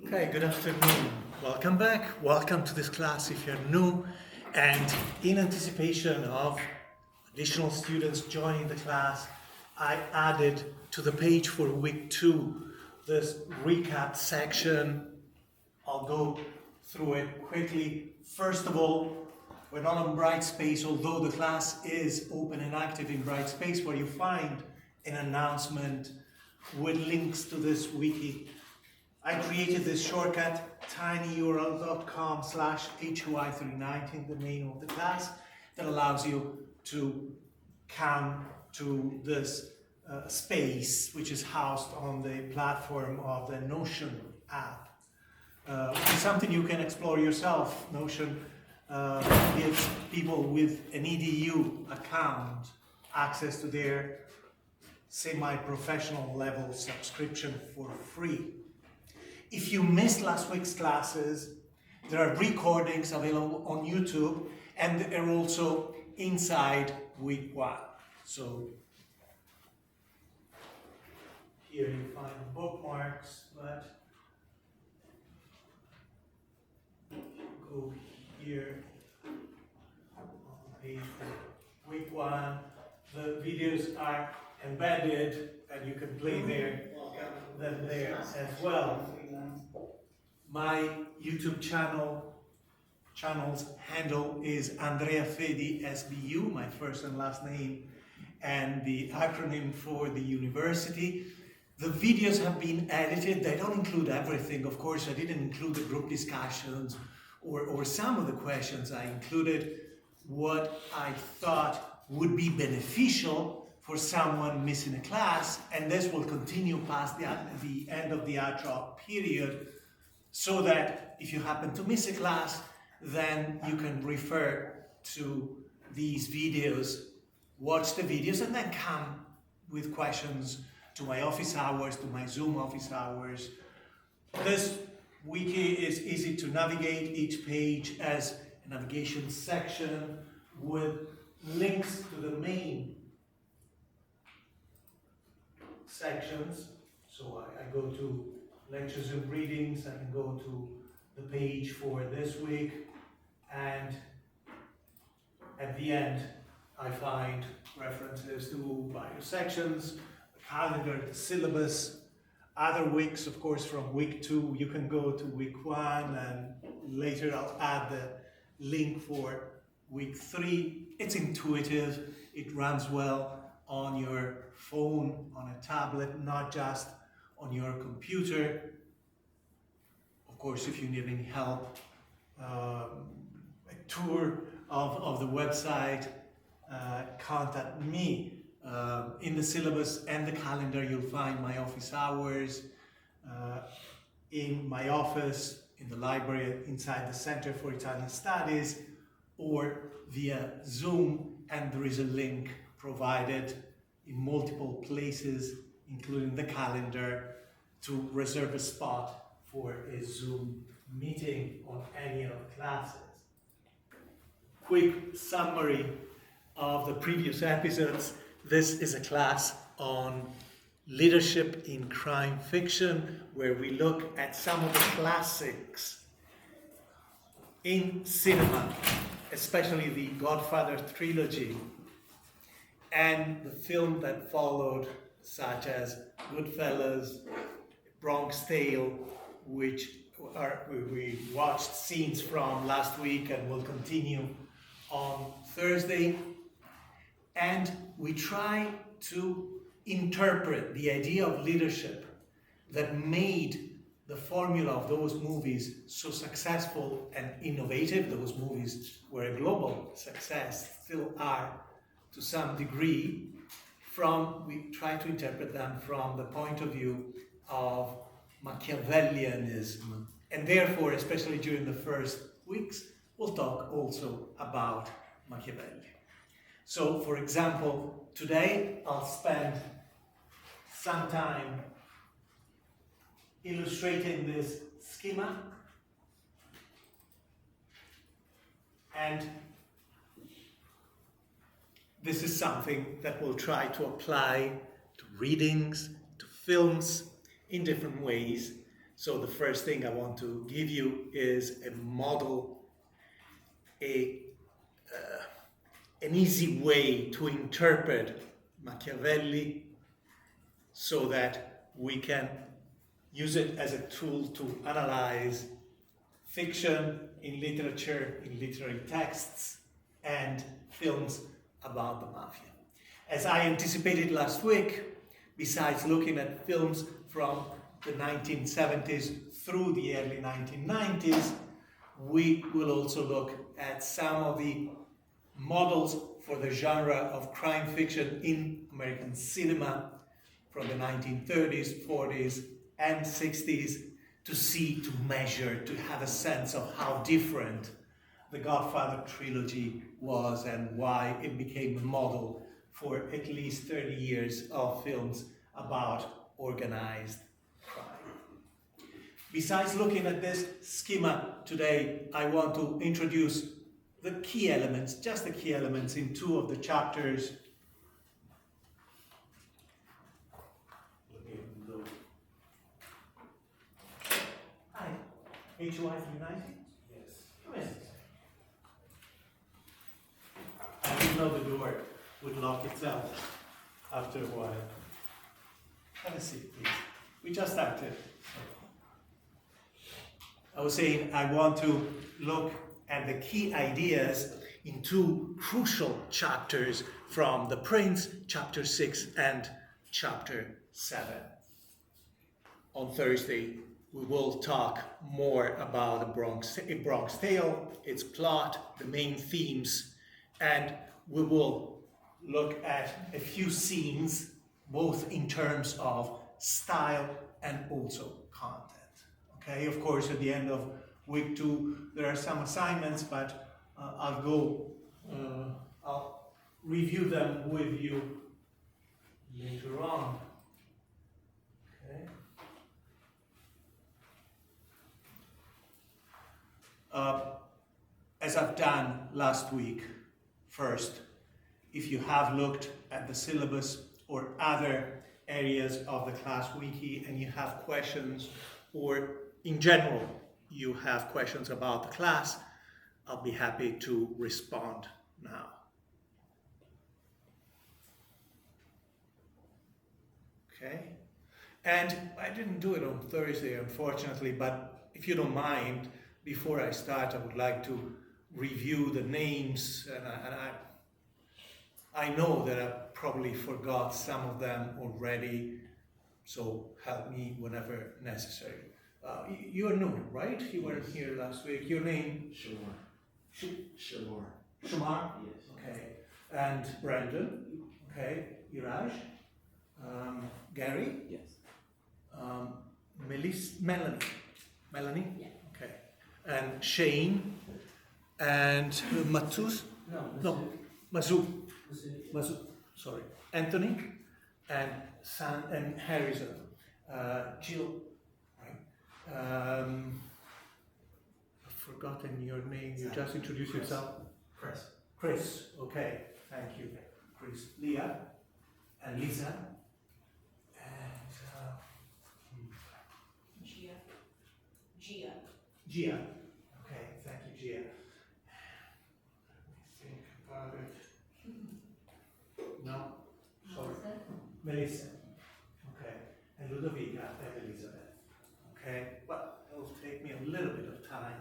Okay, good afternoon. Welcome back. Welcome to this class if you're new. And in anticipation of additional students joining the class, I added to the page for week 2 this recap section. I'll go through it quickly. First of all, we're not on Brightspace, although the class is open and active in Brightspace, where you find an announcement with links to this wiki. I created this shortcut, tinyurl.com/HUI319, the name of the class, that allows you to come to this space, which is housed on the platform of the Notion app. It's something you can explore yourself. Notion gives people with an EDU account access to their semi-professional level subscription for free. If you missed last week's classes, there are recordings available on YouTube, and they're also inside week 1. So here you find bookmarks, but go here on page week 1. The videos are embedded, and you can play them there as well. My YouTube channel's handle is Andrea Fedi SBU, my first and last name, and the acronym for the university. The videos have been edited. They don't include everything. Of course, I didn't include the group discussions or some of the questions. I included what I thought would be beneficial for someone missing a class, and this will continue past the end of the ad hoc period, so that if you happen to miss a class, then you can refer to these videos, watch the videos, and then come with questions to my office hours, to my Zoom office hours. This wiki is easy to navigate. Each page has a navigation section with links to the main sections. So I go to lectures and readings, I can go to the page for this week, and at the end I find references to various sections, the calendar, the syllabus, other weeks. Of course, from week 2 you can go to week 1, and later I'll add the link for week 3. It's intuitive, it runs well on your phone, on a tablet, not just on your computer. Of course, if you need any help, a tour of the website, contact me. In the syllabus and the calendar, you'll find my office hours, in my office, in the library, inside the Center for Italian Studies, or via Zoom, and there is a link provided in multiple places, including the calendar, to reserve a spot for a Zoom meeting on any of the classes. Quick summary of the previous episodes. This is a class on leadership in crime fiction, where we look at some of the classics in cinema, especially the Godfather trilogy, and the film that followed, such as Goodfellas, Bronx Tale, which we watched scenes from last week and will continue on Thursday. And we try to interpret the idea of leadership that made the formula of those movies so successful and innovative. Those movies were a global success, still are to some degree. We try to interpret them from the point of view of Machiavellianism. And therefore, especially during the first weeks, we'll talk also about Machiavelli. So, for example, today I'll spend some time illustrating this schema, and this is something that we'll try to apply to readings, to films, in different ways, So the first thing I want to give you is a model, an easy way to interpret Machiavelli so that we can use it as a tool to analyze fiction in literature, in literary texts, and films about the mafia. As I anticipated last week, besides looking at films from the 1970s through the early 1990s, we will also look at some of the models for the genre of crime fiction in American cinema from the 1930s, 40s, and 60s to see, to measure, to have a sense of how different the Godfather trilogy was and why it became a model for at least 30 years of films about organized crime. Besides looking at this schema today, I want to introduce the key elements, just the key elements in two of the chapters. Hi, HUI 390? Yes. Come in. I didn't know the door would lock itself after a while. Have a seat, please. We just started. I was saying I want to look at the key ideas in two crucial chapters from The Prince, chapter 6 and chapter 7. On Thursday, we will talk more about A Bronx Tale, its plot, the main themes, and we will look at a few scenes, both in terms of style and also content. Okay, of course, at the end of week 2, there are some assignments, but I'll review them with you later on. Okay. As I've done last week, first, if you have looked at the syllabus or other areas of the class wiki and you have questions, or in general you have questions about the class, I'll be happy to respond now. Okay? And I didn't do it on Thursday, unfortunately, but if you don't mind, before I start, I would like to review the names, and I know that I probably forgot some of them already, so help me whenever necessary. You are new, right? You weren't here last week. Your name? Shamar. Shamar. Shamar? Yes. Okay. And Brandon? Okay. Iraj? Gary? Yes. Melanie? Melanie? Yeah. Okay. And Shane? And Matus? No, Mazu. Sorry. Anthony? And San and Harrison. Jill? I've forgotten your name. You just introduced yourself. Chris. Okay. Thank you. Chris. Leah and Lisa and Gia. Okay. Thank you, Gia. Let me think about it. No. Sorry. Melissa. Okay. And Ludovica and Elizabeth. Okay, well, it'll take me a little bit of time.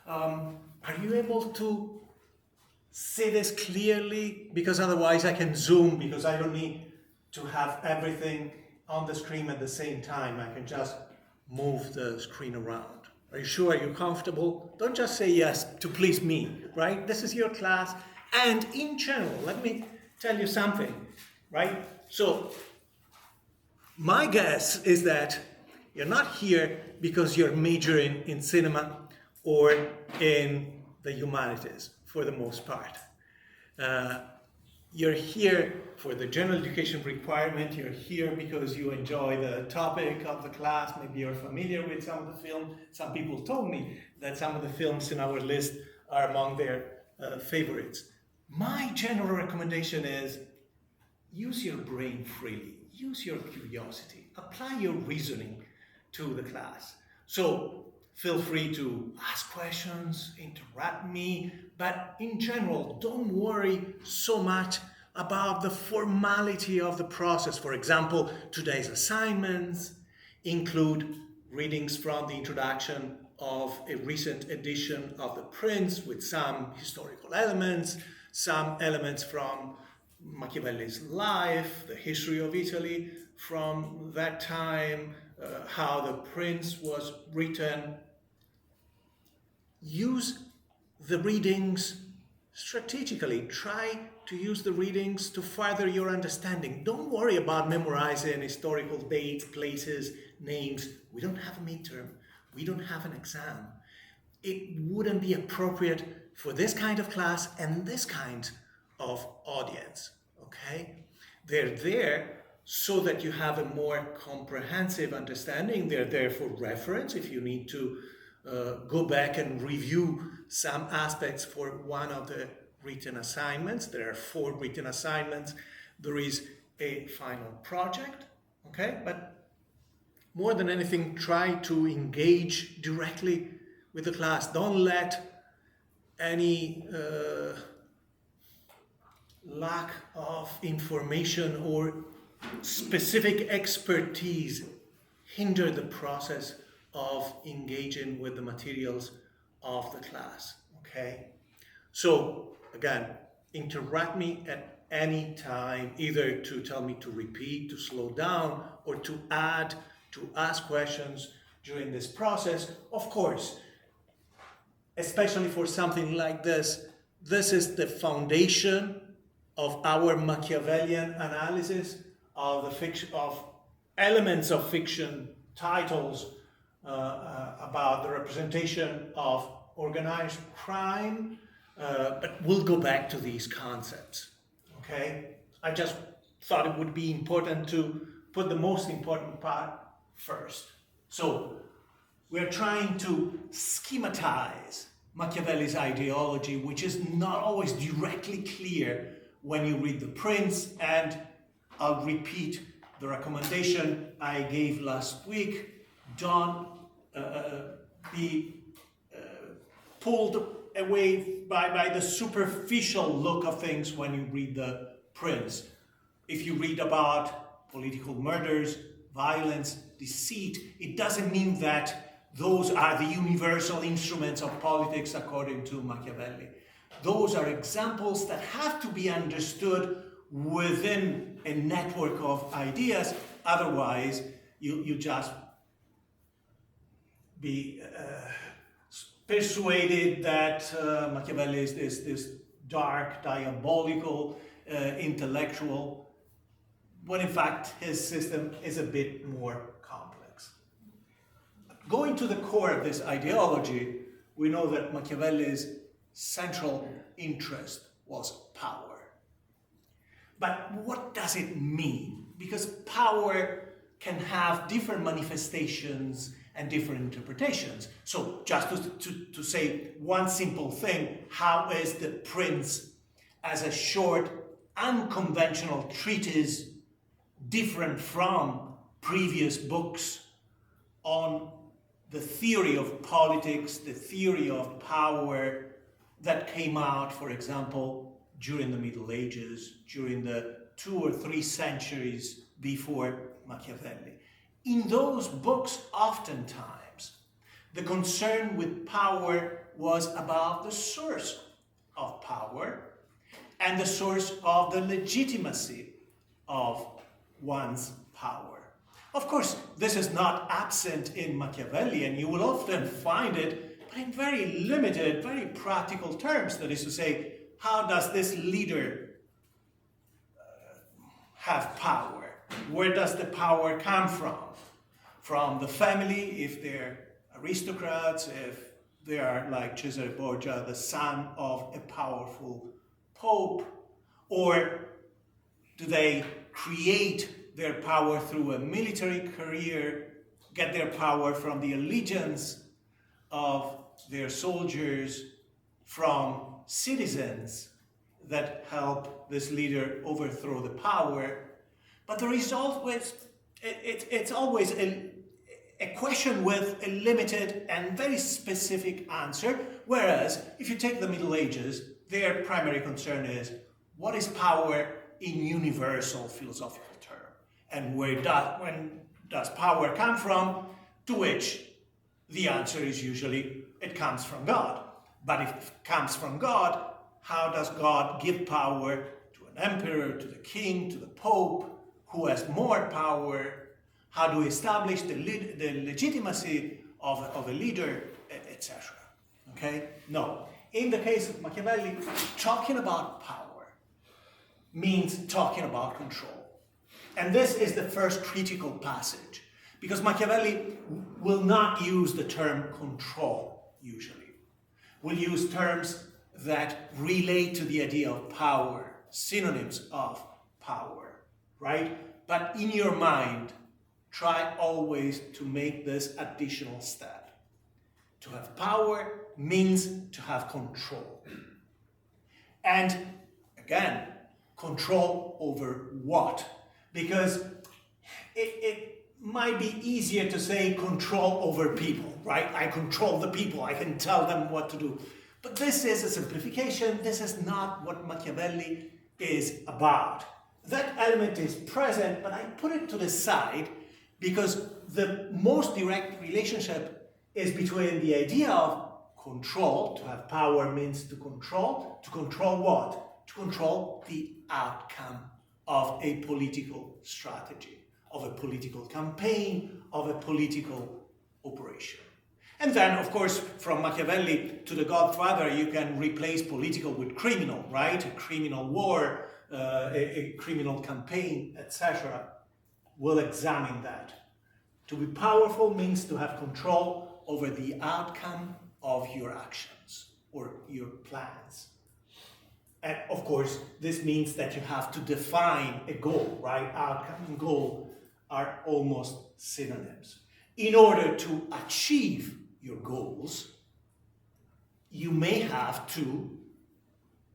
Are you able to see this clearly? Because otherwise I can zoom, because I don't need to have everything on the screen at the same time. I can just move the screen around. Are you sure? Are you comfortable? Don't just say yes to please me, right? This is your class. And in general, let me tell you something, right? So, my guess is that you're not here because you're majoring in cinema or in the humanities, for the most part. You're here for the general education requirement. You're here because you enjoy the topic of the class. Maybe you're familiar with some of the film. Some people told me that some of the films in our list are among their favorites. My general recommendation is use your brain freely. Use your curiosity. Apply your reasoning. to the class. So feel free to ask questions, interrupt me, but in general, don't worry so much about the formality of the process. For example, today's assignments include readings from the introduction of a recent edition of The Prince with some historical elements, some elements from Machiavelli's life, the history of Italy from that time, how The Prince was written. Use the readings strategically. Try to use the readings to further your understanding. Don't worry about memorizing historical dates, places, names. We don't have a midterm. We don't have an exam. It wouldn't be appropriate for this kind of class and this kind of audience, okay? They're there so that you have a more comprehensive understanding. They're there for reference if you need to go back and review some aspects for one of the written assignments. There are 4 written assignments. There is a final project, okay? But more than anything, try to engage directly with the class. Don't let any lack of information or specific expertise hinder the process of engaging with the materials of the class, okay? So, again, interrupt me at any time, either to tell me to repeat, to slow down, or to add, to ask questions during this process. Of course, especially for something like this, this is the foundation of our Machiavellian analysis of the fiction, of elements of fiction, titles about the representation of organized crime, but we'll go back to these concepts, okay? I just thought it would be important to put the most important part first. So, we're trying to schematize Machiavelli's ideology, which is not always directly clear when you read The Prince, and I'll repeat the recommendation I gave last week. Don't be pulled away by the superficial look of things when you read The Prince. If you read about political murders, violence, deceit, it doesn't mean that those are the universal instruments of politics according to Machiavelli. Those are examples that have to be understood within a network of ideas. Otherwise, you just be persuaded that Machiavelli is this dark, diabolical intellectual, when in fact his system is a bit more complex. Going to the core of this ideology, we know that Machiavelli's central interest was power. But what does it mean? Because power can have different manifestations and different interpretations. So just to say one simple thing, how is The Prince as a short, unconventional treatise different from previous books on the theory of politics, the theory of power that came out, for example, during the Middle Ages, during the 2 or 3 centuries before Machiavelli. In those books, oftentimes, the concern with power was about the source of power and the source of the legitimacy of one's power. Of course, this is not absent in Machiavelli, and you will often find it, but in very limited, very practical terms. That is to say, how does this leader have power? Where does the power come from? From the family, if they're aristocrats, if they are like Cesare Borgia, the son of a powerful pope, or do they create their power through a military career, get their power from the allegiance of their soldiers, from citizens that help this leader overthrow the power? But there is always, it's always a question with a limited and very specific answer, whereas if you take the Middle Ages, their primary concern is what is power in universal philosophical term, and when does power come from, to which the answer is usually it comes from God. But if it comes from God, how does God give power to an emperor, to the king, to the pope? Who has more power? How do we establish the legitimacy of a leader, etc.? Okay? No. In the case of Machiavelli, talking about power means talking about control. And this is the first critical passage, because Machiavelli will not use the term control, usually. Will use terms that relate to the idea of power, synonyms of power, right? But in your mind, try always to make this additional step. To have power means to have control. And again, control over what? Because it might be easier to say control over people, right? I control the people, I can tell them what to do. But this is a simplification. This is not what Machiavelli is about. That element is present, but I put it to the side because the most direct relationship is between the idea of control. To have power means to control. To control what? To control the outcome of a political strategy, of a political campaign, of a political operation. And then, of course, from Machiavelli to the Godfather, you can replace political with criminal, right? A criminal war, a criminal campaign, etc. We'll examine that. To be powerful means to have control over the outcome of your actions or your plans. And of course, this means that you have to define a goal, right? Outcome and goal are almost synonyms. In order to achieve your goals, you may have to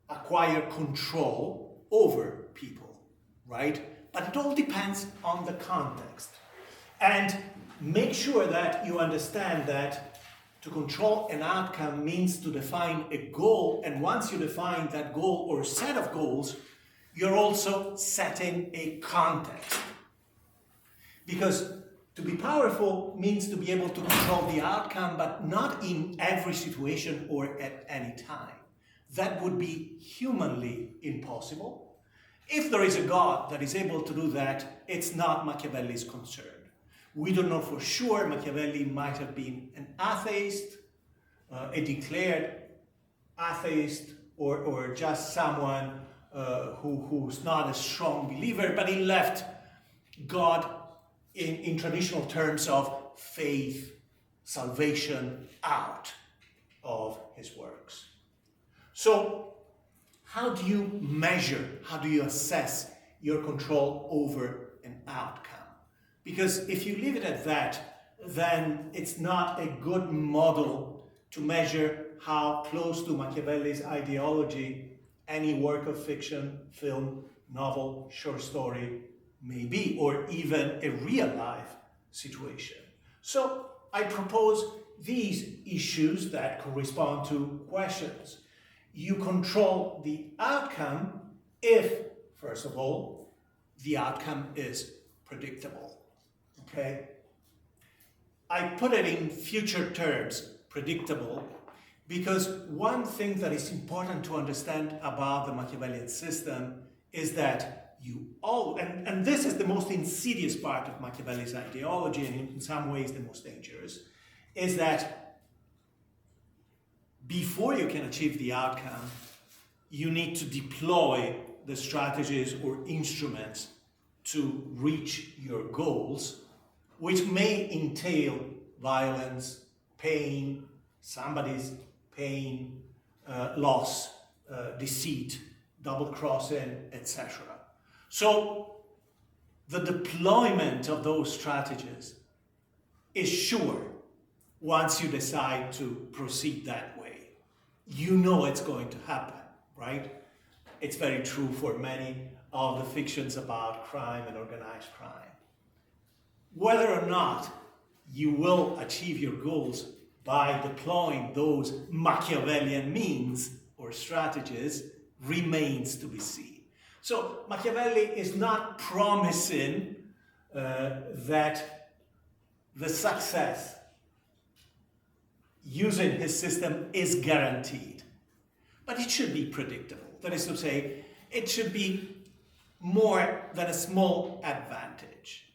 acquire control over people, right? But it all depends on the context. And make sure that you understand that to control an outcome means to define a goal, and once you define that goal or set of goals, you're also setting a context. Because to be powerful means to be able to control the outcome, but not in every situation or at any time. That would be humanly impossible. If there is a God that is able to do that, it's not Machiavelli's concern. We don't know for sure. Machiavelli might have been an atheist, a declared atheist, or just someone who's not a strong believer, but he left God in traditional terms of faith, salvation, out of his works. So, how do you measure, how do you assess your control over an outcome? Because if you leave it at that, then it's not a good model to measure how close to Machiavelli's ideology any work of fiction, film, novel, short story may be, or even a real-life situation. So I propose these issues that correspond to questions. You control the outcome if, first of all, the outcome is predictable. Okay? I put it in future terms, predictable, because one thing that is important to understand about the Machiavellian system is that and this is the most insidious part of Machiavelli's ideology, and in some ways the most dangerous, is that before you can achieve the outcome, you need to deploy the strategies or instruments to reach your goals, which may entail violence, pain, somebody's pain, loss, deceit, double-crossing, etc. So the deployment of those strategies is sure once you decide to proceed that way. You know it's going to happen, right? It's very true for many of the fictions about crime and organized crime. Whether or not you will achieve your goals by deploying those Machiavellian means or strategies remains to be seen. So Machiavelli is not promising that the success using his system is guaranteed, but it should be predictable. That is to say, it should be more than a small advantage.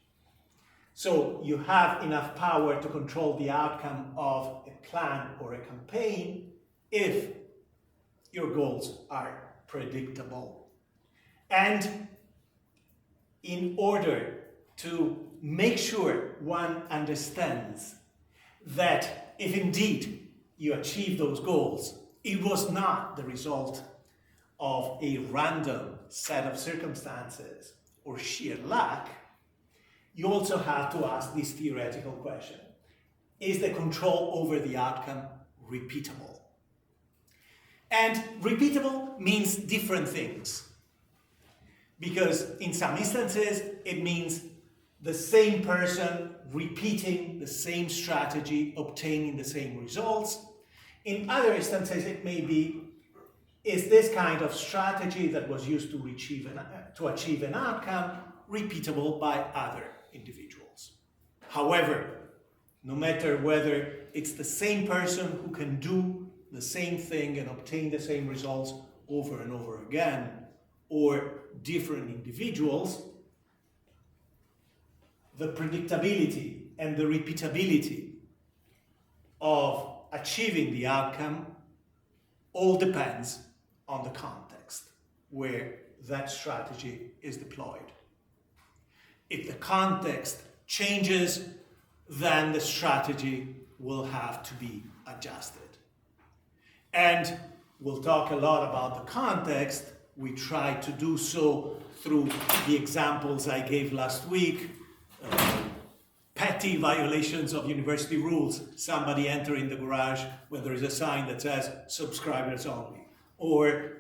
So you have enough power to control the outcome of a plan or a campaign if your goals are predictable. And in order to make sure one understands that if indeed you achieve those goals, it was not the result of a random set of circumstances or sheer luck, you also have to ask this theoretical question. Is the control over the outcome repeatable? And repeatable means different things. Because in some instances, it means the same person repeating the same strategy, obtaining the same results. In other instances, it may be, is this kind of strategy that was used to achieve an outcome repeatable by other individuals? However, no matter whether it's the same person who can do the same thing and obtain the same results over and over again, or different individuals, the predictability and the repeatability of achieving the outcome all depends on the context where that strategy is deployed. If the context changes, then the strategy will have to be adjusted. And we'll talk a lot about the context. We try to do so through the examples I gave last week. Petty violations of university rules, somebody entering the garage when there is a sign that says subscribers only, or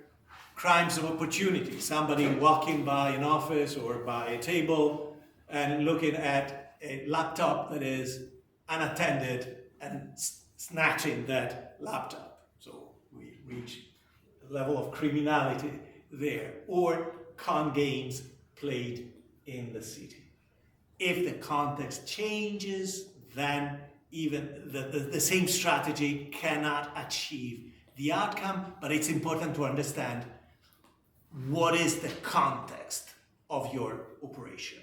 crimes of opportunity, somebody walking by an office or by a table and looking at a laptop that is unattended and snatching that laptop. So we reach a level of criminality there, or con games played in the city. If the context changes, then even the same strategy cannot achieve the outcome, but it's important to understand what is the context of your operation.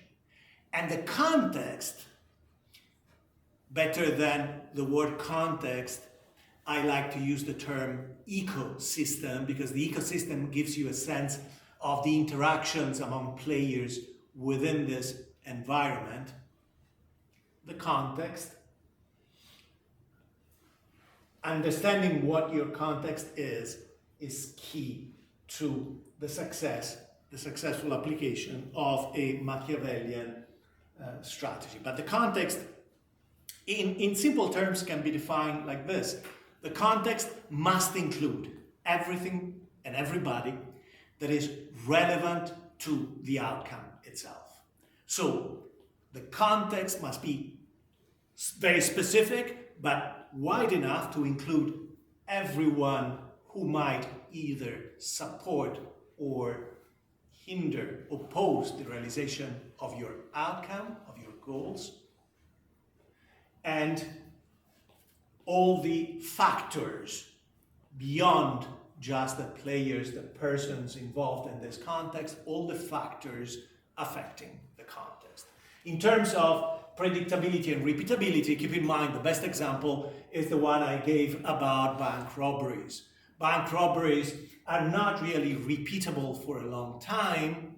And the context, better than the word context, I like to use the term ecosystem, because the ecosystem gives you a sense of the interactions among players within this environment. The context, understanding what your context is key to the successful application of a Machiavellian strategy. But the context, in simple terms, can be defined like this. The context must include everything and everybody that is relevant to the outcome itself. So the context must be very specific, but wide enough to include everyone who might either support or hinder, oppose the realization of your outcome, of your goals, and all the factors beyond just the players, the persons involved in this context, all the factors affecting the context. In terms of predictability and repeatability, keep in mind the best example is the one I gave about bank robberies. Bank robberies are not really repeatable for a long time,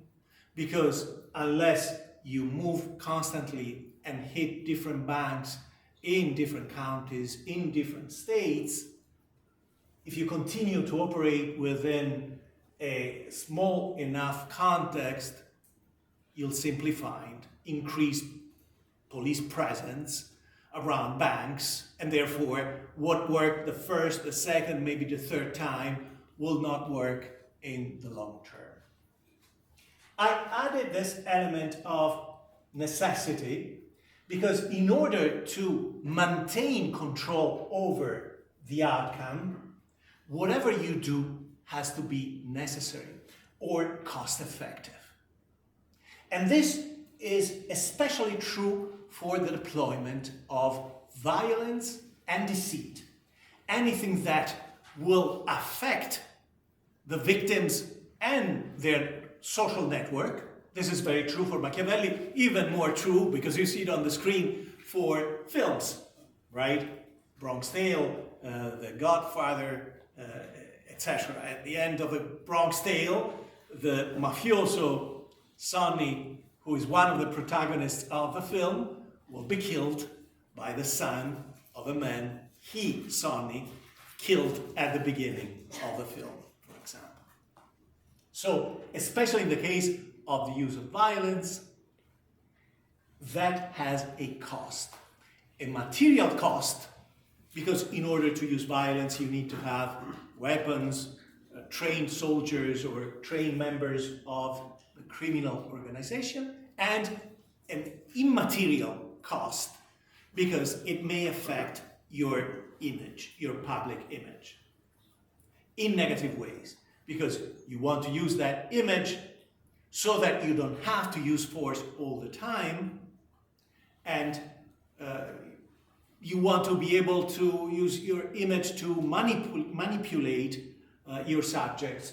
because unless you move constantly and hit different banks in different counties, in different states, if you continue to operate within a small enough context, you'll simply find increased police presence around banks, and therefore what worked the first, the second, maybe the third time will not work in the long term. I added this element of necessity Because in order to maintain control over the outcome, whatever you do has to be necessary or cost effective. And this is especially true for the deployment of violence and deceit. Anything that will affect the victims and their social network. This is very true for Machiavelli, even more true because you see it on the screen for films, right? Bronx Tale, The Godfather, etc. At the end of The Bronx Tale, the mafioso Sonny, who is one of the protagonists of the film, will be killed by the son of a man he, Sonny, killed at the beginning of the film, for example. So, especially in the case of the use of violence, that has a cost, a material cost, because in order to use violence, you need to have weapons, trained soldiers or trained members of the criminal organization, and an immaterial cost, because it may affect your image, your public image, in negative ways, because you want to use that image so that you don't have to use force all the time, and you want to be able to use your image to manipulate your subjects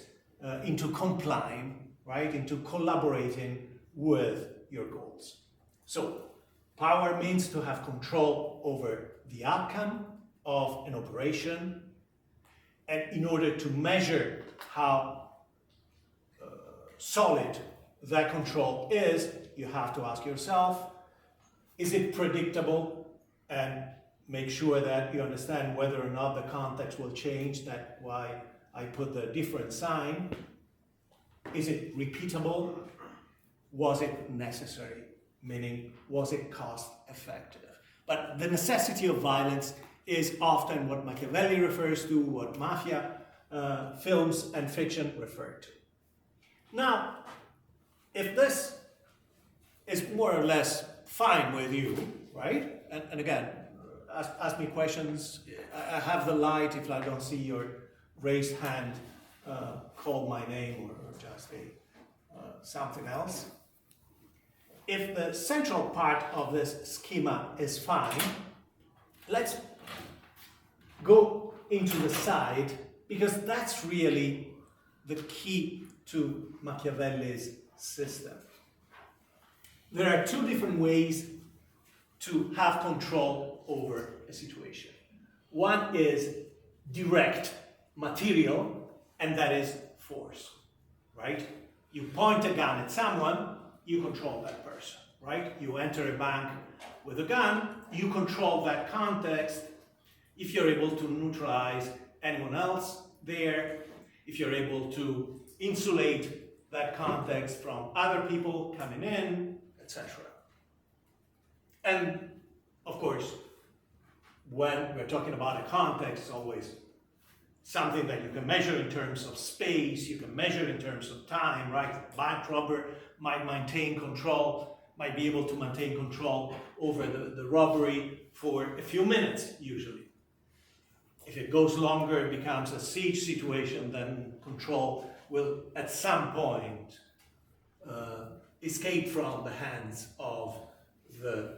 into complying, right, into collaborating with your goals. So, power means to have control over the outcome of an operation, and in order to measure how solid that control is, you have to ask yourself, is it predictable? And make sure that you understand whether or not the context will change. That's why I put the different sign. Is it repeatable? Was it necessary? Meaning, was it cost effective? But the necessity of violence is often what Machiavelli refers to, what mafia films and fiction refer to. Now, if this is more or less fine with you, right? And again, ask me questions. I have the light. If I don't see your raised hand, call my name or just something else. If the central part of this schema is fine, let's go into the side, because that's really the key to Machiavelli's system. There are two different ways to have control over a situation. One is direct material, and that is force, right? You point a gun at someone, you control that person, right? You enter a bank with a gun, you control that context. If you're able to neutralize anyone else there, if you're able to insulate that context from other people coming in, etc. And of course, when we're talking about a context, it's always something that you can measure in terms of space, you can measure in terms of time, right? A bank robber might maintain control, might be able to maintain control over the robbery for a few minutes, usually. If it goes longer, it becomes a siege situation, then control will, at some point, escape from the hands of the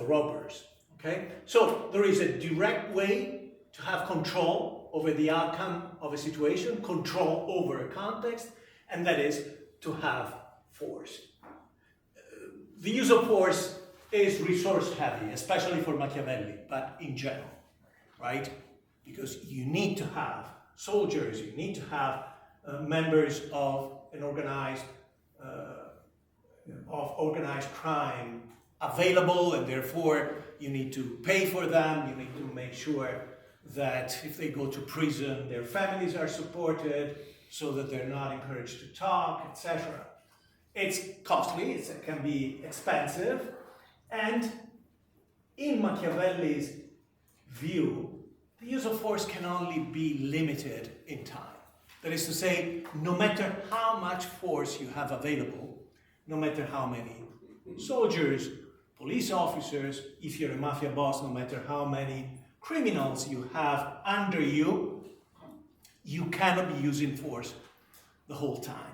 robbers. Okay? So there is a direct way to have control over the outcome of a situation, control over a context, and that is to have force. The use of force is resource heavy, especially for Machiavelli, but in general, right? Because you need to have soldiers, you need to have members of an organized crime available, and therefore you need to pay for them, you need to make sure that if they go to prison, their families are supported so that they're not encouraged to talk, etc. It's costly, it can be expensive, and in Machiavelli's view, the use of force can only be limited in time. That is to say, no matter how much force you have available, no matter how many soldiers police officers, if you're a mafia boss, no matter how many criminals you have under you, you cannot be using force the whole time.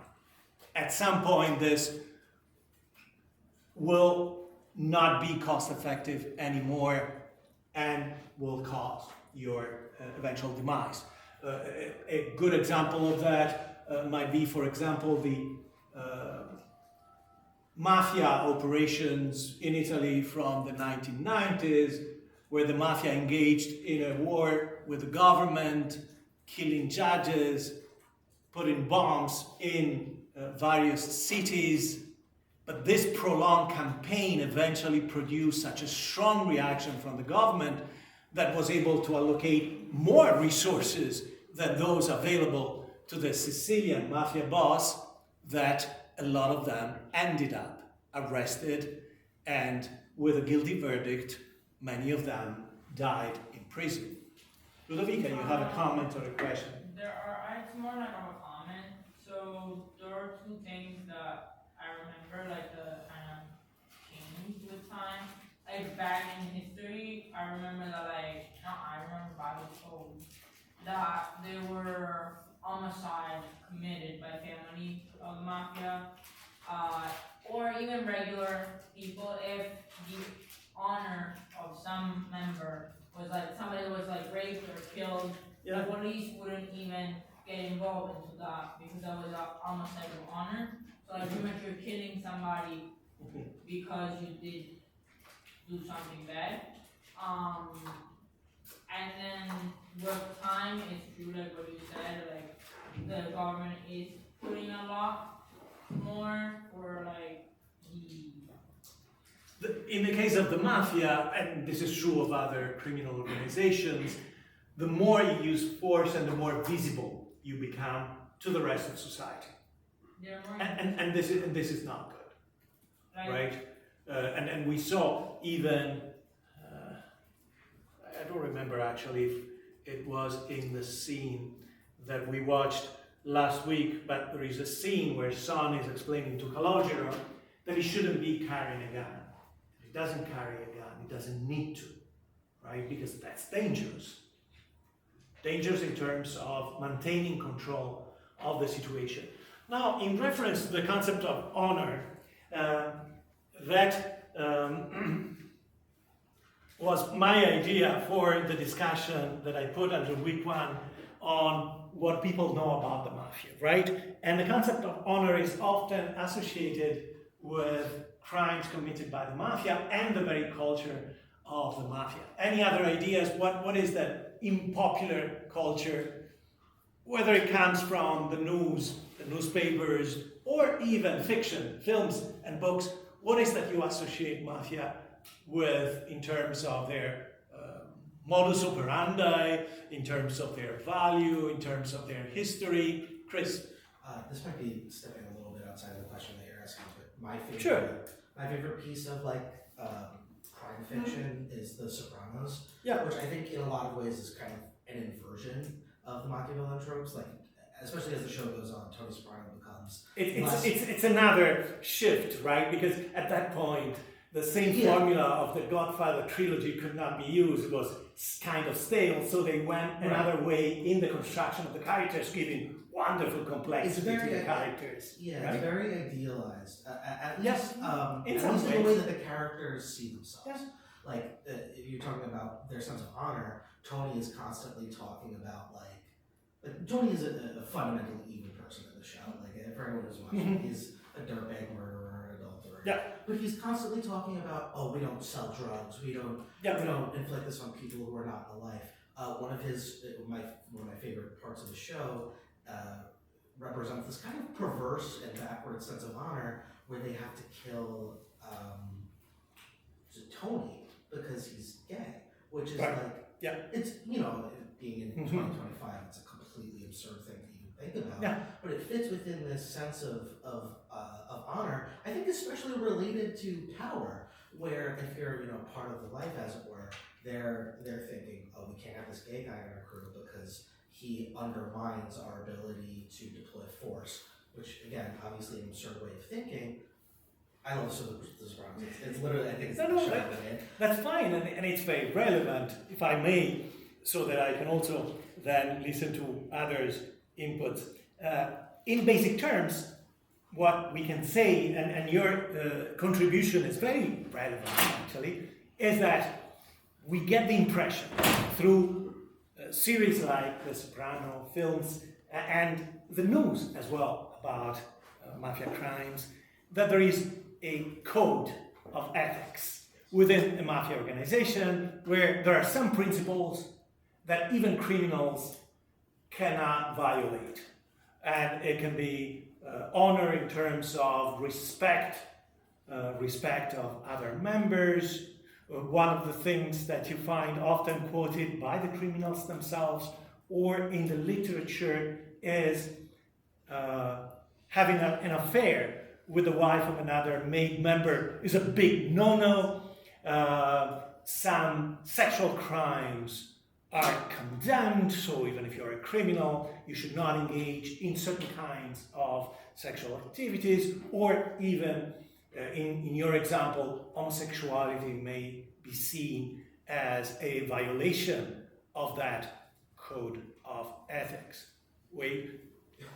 At some point, this will not be cost effective anymore and will cause your eventual demise. A good example of that might be, for example, the mafia operations in Italy from the 1990s, where the mafia engaged in a war with the government, killing judges, putting bombs in various cities. But this prolonged campaign eventually produced such a strong reaction from the government that was able to allocate more resources than those available to the Sicilian mafia boss, that a lot of them ended up arrested, and with a guilty verdict, many of them died in prison. Ludovica, you have a comment or a question? It's more like of a comment. So there are two things that I remember, like the kind of changed with time. Like back in history, I remember that I remember by the code that there were homicides committed by family of the mafia, or even regular people if the honor of some member was like somebody was like raped or killed. Yeah. The police wouldn't even get involved into that because that was a homicide of honor. So like pretty much you're killing somebody because you did do something bad. And then with time, it's true like what you said, like the government is putting a lot more for like In the case of the mafia, and this is true of other criminal organizations, the more you use force and the more visible you become to the rest of society. And this is not good, right? And we saw even, I don't remember actually if it was in the scene that we watched last week, but there is a scene where Son is explaining to Calogero that he shouldn't be carrying a gun. He doesn't carry a gun, he doesn't need to, right? Because that's dangerous. Dangerous in terms of maintaining control of the situation. Now, in reference to the concept of honor, that was my idea for the discussion that I put under week one on what people know about the mafia, right? And the concept of honor is often associated with crimes committed by the mafia and the very culture of the mafia. Any other ideas? What is that in popular culture, whether it comes from the news, the newspapers, or even fiction, films and books, what is that you associate mafia with in terms of their modus operandi, in terms of their value, in terms of their history? Chris? This might be stepping a little bit outside of the question that you're asking, but my favorite piece of crime fiction is The Sopranos, which I think in a lot of ways is kind of an inversion of the Machiavellian tropes, like especially as the show goes on, Tony Soprano becomes it's another shift, right? Because at that point, the same formula of the Godfather trilogy could not be used. It was kind of stale, so they went another way in the construction of the characters, giving wonderful complexity to the characters. Yeah, right? It's very idealized. At least in the way that the characters see themselves. Yeah. Like, if you're talking about their sense of honor, Tony is constantly talking about, Tony is a fundamentally evil person in the show. Like, for anyone who's watching, he's a dirtbag murderer, adulterer. Yeah. But he's constantly talking about, we don't sell drugs, we don't inflict this on people who are not alive. One of my favorite parts of the show represents this kind of perverse and backward sense of honor where they have to kill Tony because he's gay, which is it's, being in 2025, it's a completely absurd thing to even think about. Yeah. But it fits within this sense of honor, I think especially related to power, where if you're, part of the life, as it were, they're thinking, we can't have this gay guy in our crew because he undermines our ability to deploy force, which again, obviously an absurd way of thinking, I love the Sopranos. It's literally, I think it's No, the no, show that- that I That's fine, and it's very relevant, if I may, so that I can also then listen to others' inputs. In basic terms, what we can say, and your contribution is very relevant actually, is that we get the impression through series like The Soprano films and the news as well about mafia crimes, that there is a code of ethics within a mafia organization where there are some principles that even criminals cannot violate. And it can be honor in terms of respect of other members. One of the things that you find often quoted by the criminals themselves or in the literature is having an affair with the wife of another made member is a big no-no. Some sexual crimes are condemned, so even if you're a criminal, you should not engage in certain kinds of sexual activities, or even, in your example, homosexuality may be seen as a violation of that code of ethics. Wait,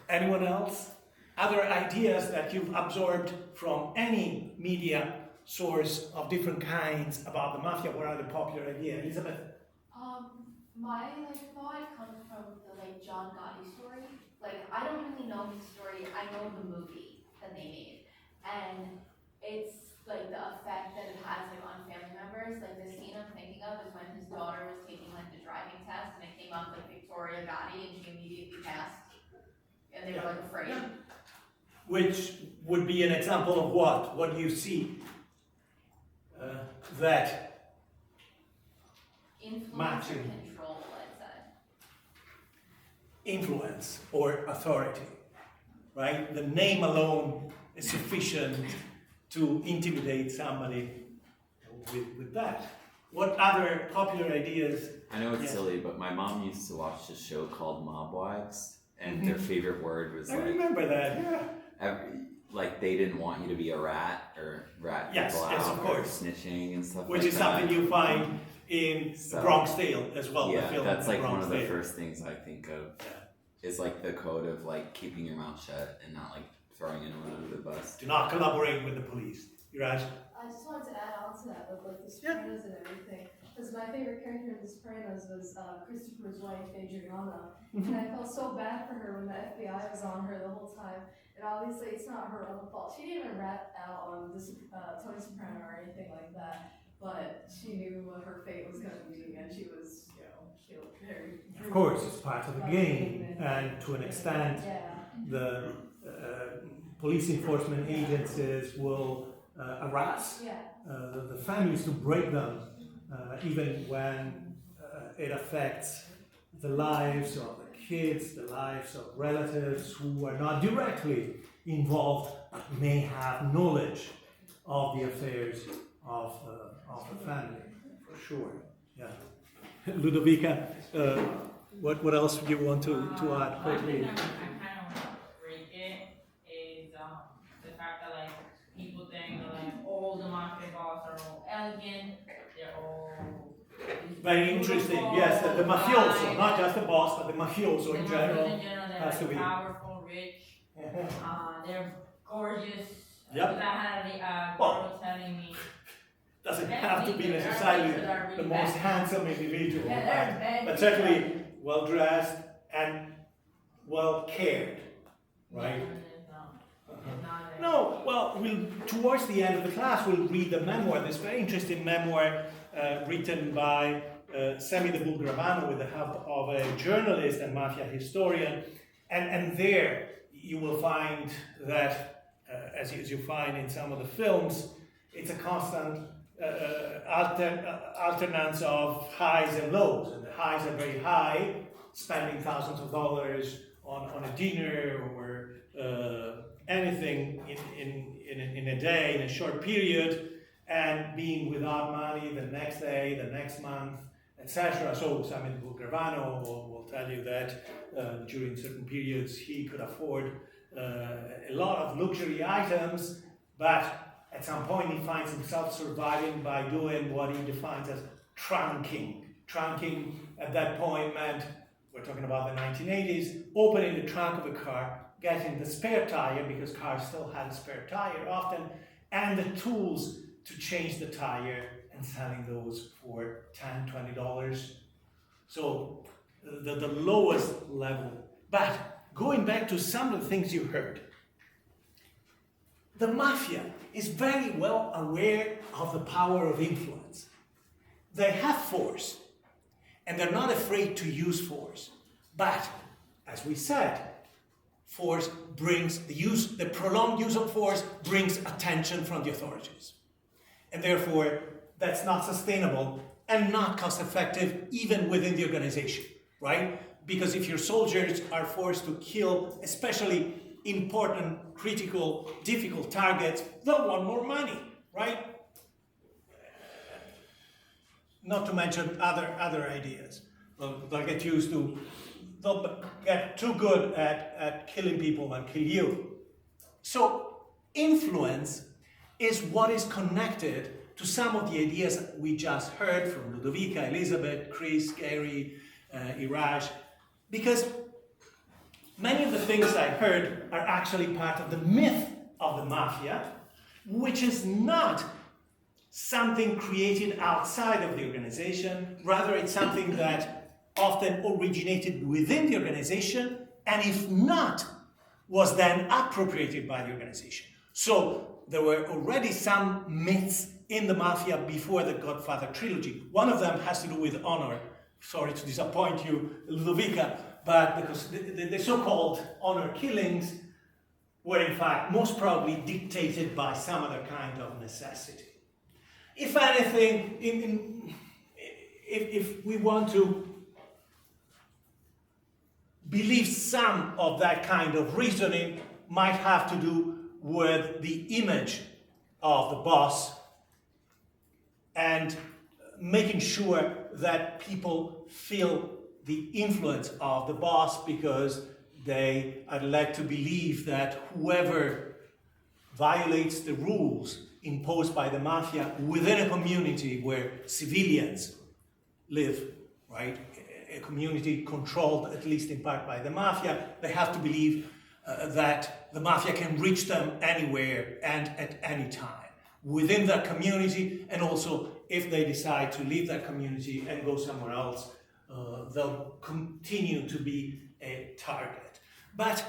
anyone else? Other ideas that you've absorbed from any media source of different kinds about the mafia? What are the popular ideas? Elizabeth? My thought comes from the John Gotti story. I don't really know his story. I know the movie that they made, and it's the effect that it has on family members. The scene I'm thinking of is when his daughter was taking the driving test, and it came up Victoria Gotti, and she immediately passed, and they were afraid. Yeah. Which would be an example of what? What do you see? That Influence matching. or control, I'd say. Influence or authority, right? The name alone is sufficient to intimidate somebody with that. What other popular ideas? I know it's Yes. silly, but my mom used to watch this show called Mob Wives, and their favorite word was I remember that, yeah. they didn't want you to be a rat or rat Yes, people yes, out of or course. snitching and stuff Which like is that. something you find in So- Bronx Tale as well. Yeah, the film that's The one Bronx of the Tale. first things I think of. Is the code of keeping your mouth shut and not throwing anyone under the bus. Do not collaborate with the police. You're right. I just wanted to add on to that with The Sopranos and everything, because my favorite character in The Sopranos was Christopher's wife, Adriana, and I felt so bad for her when the FBI was on her the whole time, and obviously it's not her own fault. She didn't even rat out on Tony Soprano or anything like that, but she knew what her fate was going to be, and she was, killed very Of course, it's part of the game, and to an extent, yeah. the police enforcement agencies will harass Yeah. the families to break them, even when it affects the lives of the kids, the lives of relatives who are not directly involved but may have knowledge of the affairs of the family, for sure. Yeah. Ludovica, what else do you want to add One quickly? thing I kind of want to break it is the fact that people think that all the mafia boss are all elegant, they're all Very interesting, beautiful, yes, the mafioso, kind, not just the boss, but the mafioso in general. they're has to be. powerful, rich, they're gorgeous. Yep. Because I had a Well, girl telling me, Doesn't have to be necessarily the most handsome individual, yeah, they're bad. but certainly well dressed and well cared, right? No, well, towards the end of the class, we'll read the memoir, this very interesting memoir written by Sammy the Bulgravano with the help of a journalist and mafia historian. And there you will find that, as you find in some of the films, it's a constant alternance of highs and lows. And the highs are very high, spending thousands of dollars on a dinner or anything in a day, in a short period, and being without money the next day, the next month, etc. So Simon Bulgravano will tell you that during certain periods he could afford a lot of luxury items, but At some point, he finds himself surviving by doing what he defines as trunking. Trunking at that point meant, we're talking about the 1980s, opening the trunk of a car, getting the spare tire, because cars still had a spare tire often, and the tools to change the tire, and selling those for $10, $20. So the lowest level. But going back to some of the things you heard, the mafia is very well aware of the power of influence. They have force, and they're not afraid to use force. But, as we said, force brings the prolonged use of force brings attention from the authorities. And therefore, that's not sustainable and not cost effective even within the organization, right? Because if your soldiers are forced to kill, especially important, critical, difficult targets, they'll want more money, right? Not to mention other ideas. They'll get used to, they'll get too good at killing people and kill you. So influence is what is connected to some of the ideas we just heard from Ludovica, Elizabeth, Chris, Gary, Iraj, because many of the things I heard are actually part of the myth of the mafia, which is not something created outside of the organization. Rather, it's something that often originated within the organization, and if not, was then appropriated by the organization. So there were already some myths in the mafia before the Godfather trilogy. One of them has to do with honor. Sorry to disappoint you, Ludovica, but because the so-called honor killings were in fact most probably dictated by some other kind of necessity. If anything, if we want to believe some of that kind of reasoning, might have to do with the image of the boss and making sure that people feel the influence of the boss, because they are led to believe that whoever violates the rules imposed by the mafia within a community where civilians live, right? A community controlled at least in part by the mafia, they have to believe that the mafia can reach them anywhere and at any time within that community, and also if they decide to leave that community and go somewhere else, they'll continue to be a target. But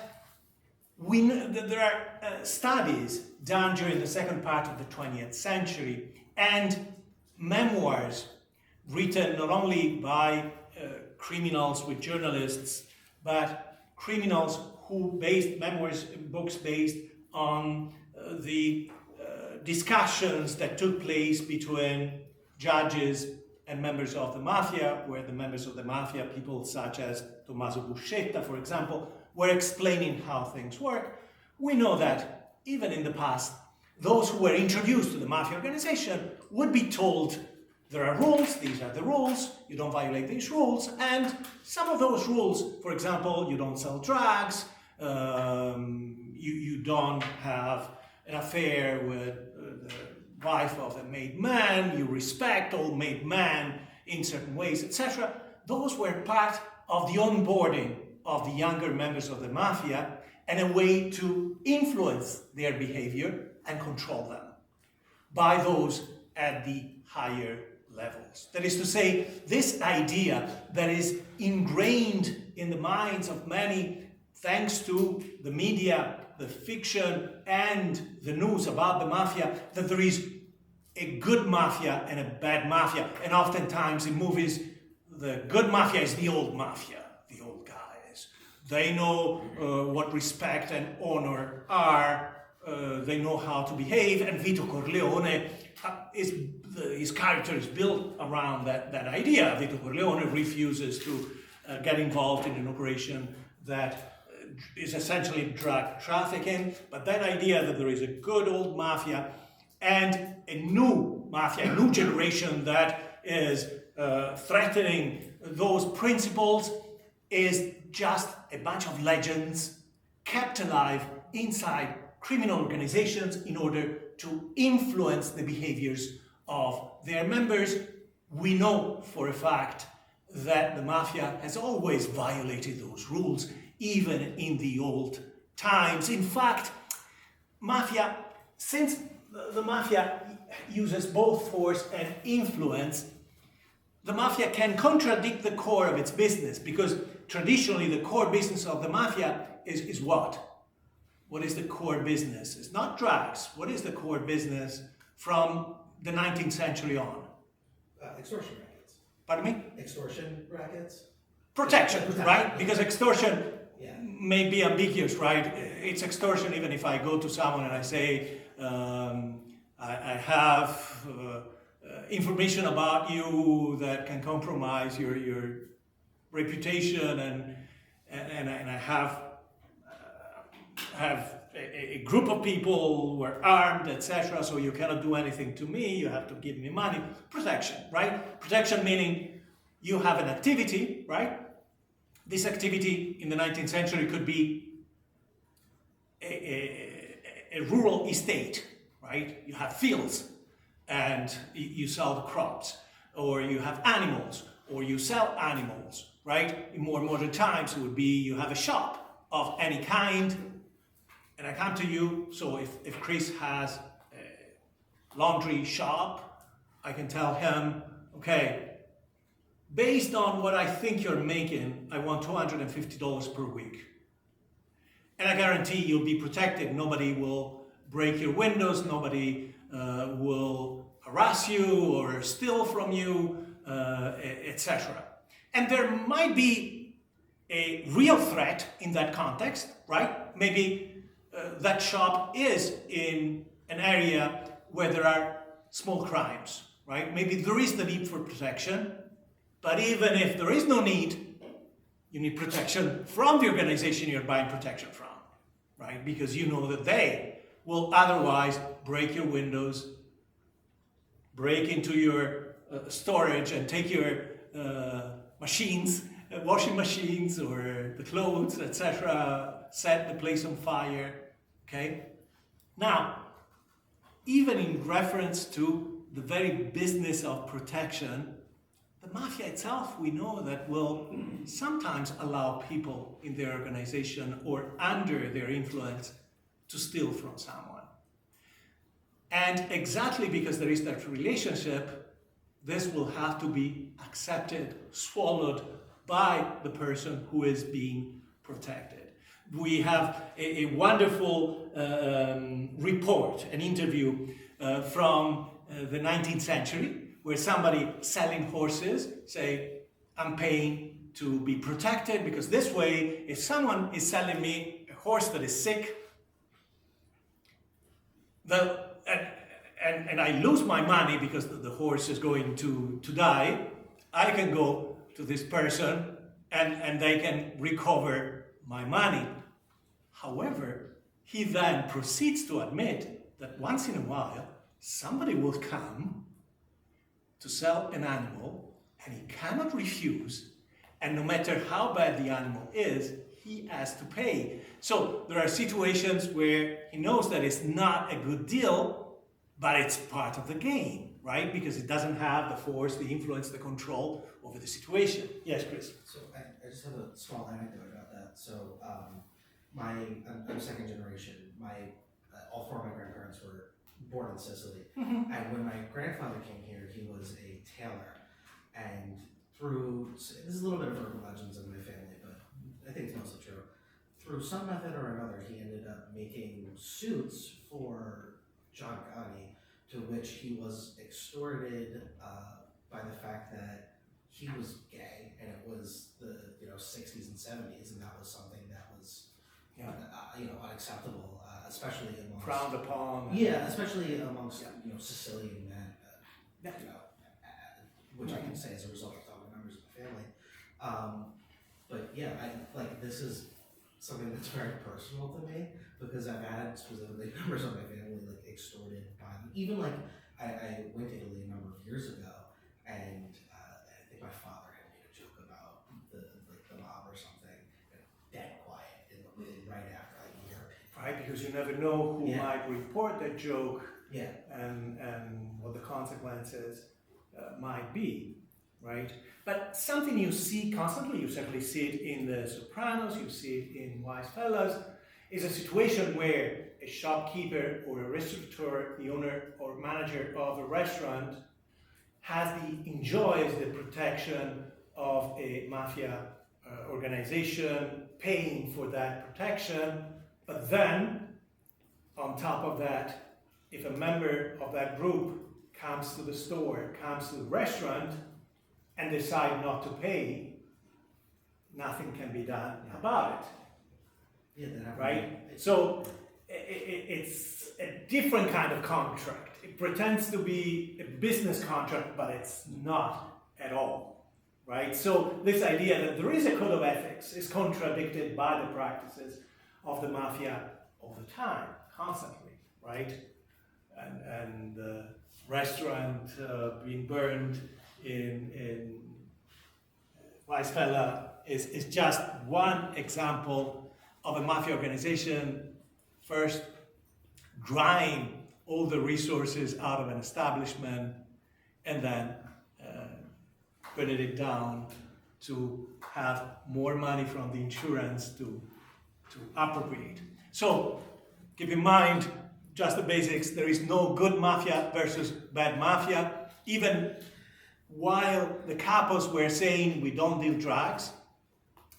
we know that there are studies done during the second part of the 20th century and memoirs written not only by criminals with journalists, but criminals who based memoirs, books based on the discussions that took place between judges and members of the mafia, where the members of the mafia, people such as Tommaso Buscetta, for example, were explaining how things work. We know that even in the past, those who were introduced to the mafia organization would be told, there are rules, these are the rules, you don't violate these rules, and some of those rules, for example, you don't sell drugs, you don't have an affair with the wife of a made man, you respect all made men in certain ways, etc. Those were part of the onboarding of the younger members of the mafia and a way to influence their behavior and control them by those at the higher levels. That is to say, this idea that is ingrained in the minds of many thanks to the media, the fiction, and the news about the mafia, that there is a good mafia and a bad mafia. And oftentimes in movies, the good mafia is the old mafia, the old guys. They know what respect and honor are. They know how to behave. And Vito Corleone, his character is built around that idea. Vito Corleone refuses to get involved in an operation that is essentially drug trafficking, but that idea that there is a good old mafia and a new mafia, a new generation that is threatening those principles is just a bunch of legends kept alive inside criminal organizations in order to influence the behaviors of their members. We know for a fact that the mafia has always violated those rules, even in the old times. In fact, since the mafia uses both force and influence, the mafia can contradict the core of its business, because traditionally the core business of the mafia is what? What is the core business? It's not drugs. What is the core business from the 19th century on? Extortion rackets. Pardon me? Extortion rackets. Protection, right? Because extortion Yeah. may be ambiguous, right? It's extortion even if I go to someone and I say, I have information about you that can compromise your reputation, and I have a group of people who are armed, etc., so you cannot do anything to me, you have to give me money. Protection, right? Protection meaning you have an activity, right? This activity in the 19th century could be a rural estate, right? You have fields and you sell the crops, or you have animals, or you sell animals, right? In more modern times it would be you have a shop of any kind, and I come to you. So if Chris has a laundry shop, I can tell him, okay, based on what I think you're making, I want $250 per week. And I guarantee you'll be protected. Nobody will break your windows, nobody will harass you or steal from you, etc. And there might be a real threat in that context, right? Maybe that shop is in an area where there are small crimes, right? Maybe there is the need for protection, but even if there is no need, you need protection from the organization you're buying protection from, right? Because you know that they will otherwise break your windows, break into your storage and take your machines, washing machines or the clothes, etc., set the place on fire, okay? Now, even in reference to the very business of protection, the mafia itself, we know that will sometimes allow people in their organization or under their influence to steal from someone. And exactly because there is that relationship, this will have to be accepted, swallowed by the person who is being protected. We have a wonderful report, an interview from the 19th century, where somebody selling horses say, I'm paying to be protected, because this way, if someone is selling me a horse that is sick, and I lose my money because the horse is going to die, I can go to this person and they can recover my money. However, he then proceeds to admit that once in a while, somebody will come to sell an animal and he cannot refuse, and no matter how bad the animal is, he has to pay. So there are situations where he knows that it's not a good deal, but it's part of the game, right? Because it doesn't have the force, the influence, the control over the situation. Yes, Chris? So I just have a small anecdote about that. So I'm second generation. All four of my grandparents were born in Sicily. Mm-hmm. And when my grandfather came here, he was a tailor. And this is a little bit of urban legends in my family, but I think it's mostly true. Through some method or another, he ended up making suits for John Gotti, to which he was extorted by the fact that he was gay, and it was the 60s and 70s, and that was something that was unacceptable, especially amongst Frowned upon. Yeah, especially amongst Sicilian men, which I can say as a result of fellow members of the family. But yeah, this is something that's very personal to me, because I've had specifically members of my family extorted by them. Even I went to Italy a number of years ago, and I think my father had made a joke about the mob or something, and dead quiet right after a year. Right, because you never know who might report that joke Yeah. and what the consequences might be, right? But something you see constantly, you certainly see it in The Sopranos, you see it in Wise Fellas, is a situation where a shopkeeper or a restaurateur, the owner or manager of a restaurant, enjoys the protection of a mafia organization, paying for that protection, but then, on top of that, if a member of that group comes to the store, comes to the restaurant, and decide not to pay, nothing can be done about it. Yeah, that happened. Right? So it's a different kind of contract. It pretends to be a business contract, but it's not at all. Right? So this idea that there is a code of ethics is contradicted by the practices of the mafia all the time, constantly. Right? And the restaurant being burned in Wise Fella is just one example of a mafia organization first drawing all the resources out of an establishment and then putting it down to have more money from the insurance to appropriate. So keep in mind just the basics. There is no good mafia versus bad mafia. Even while the capos were saying we don't deal drugs,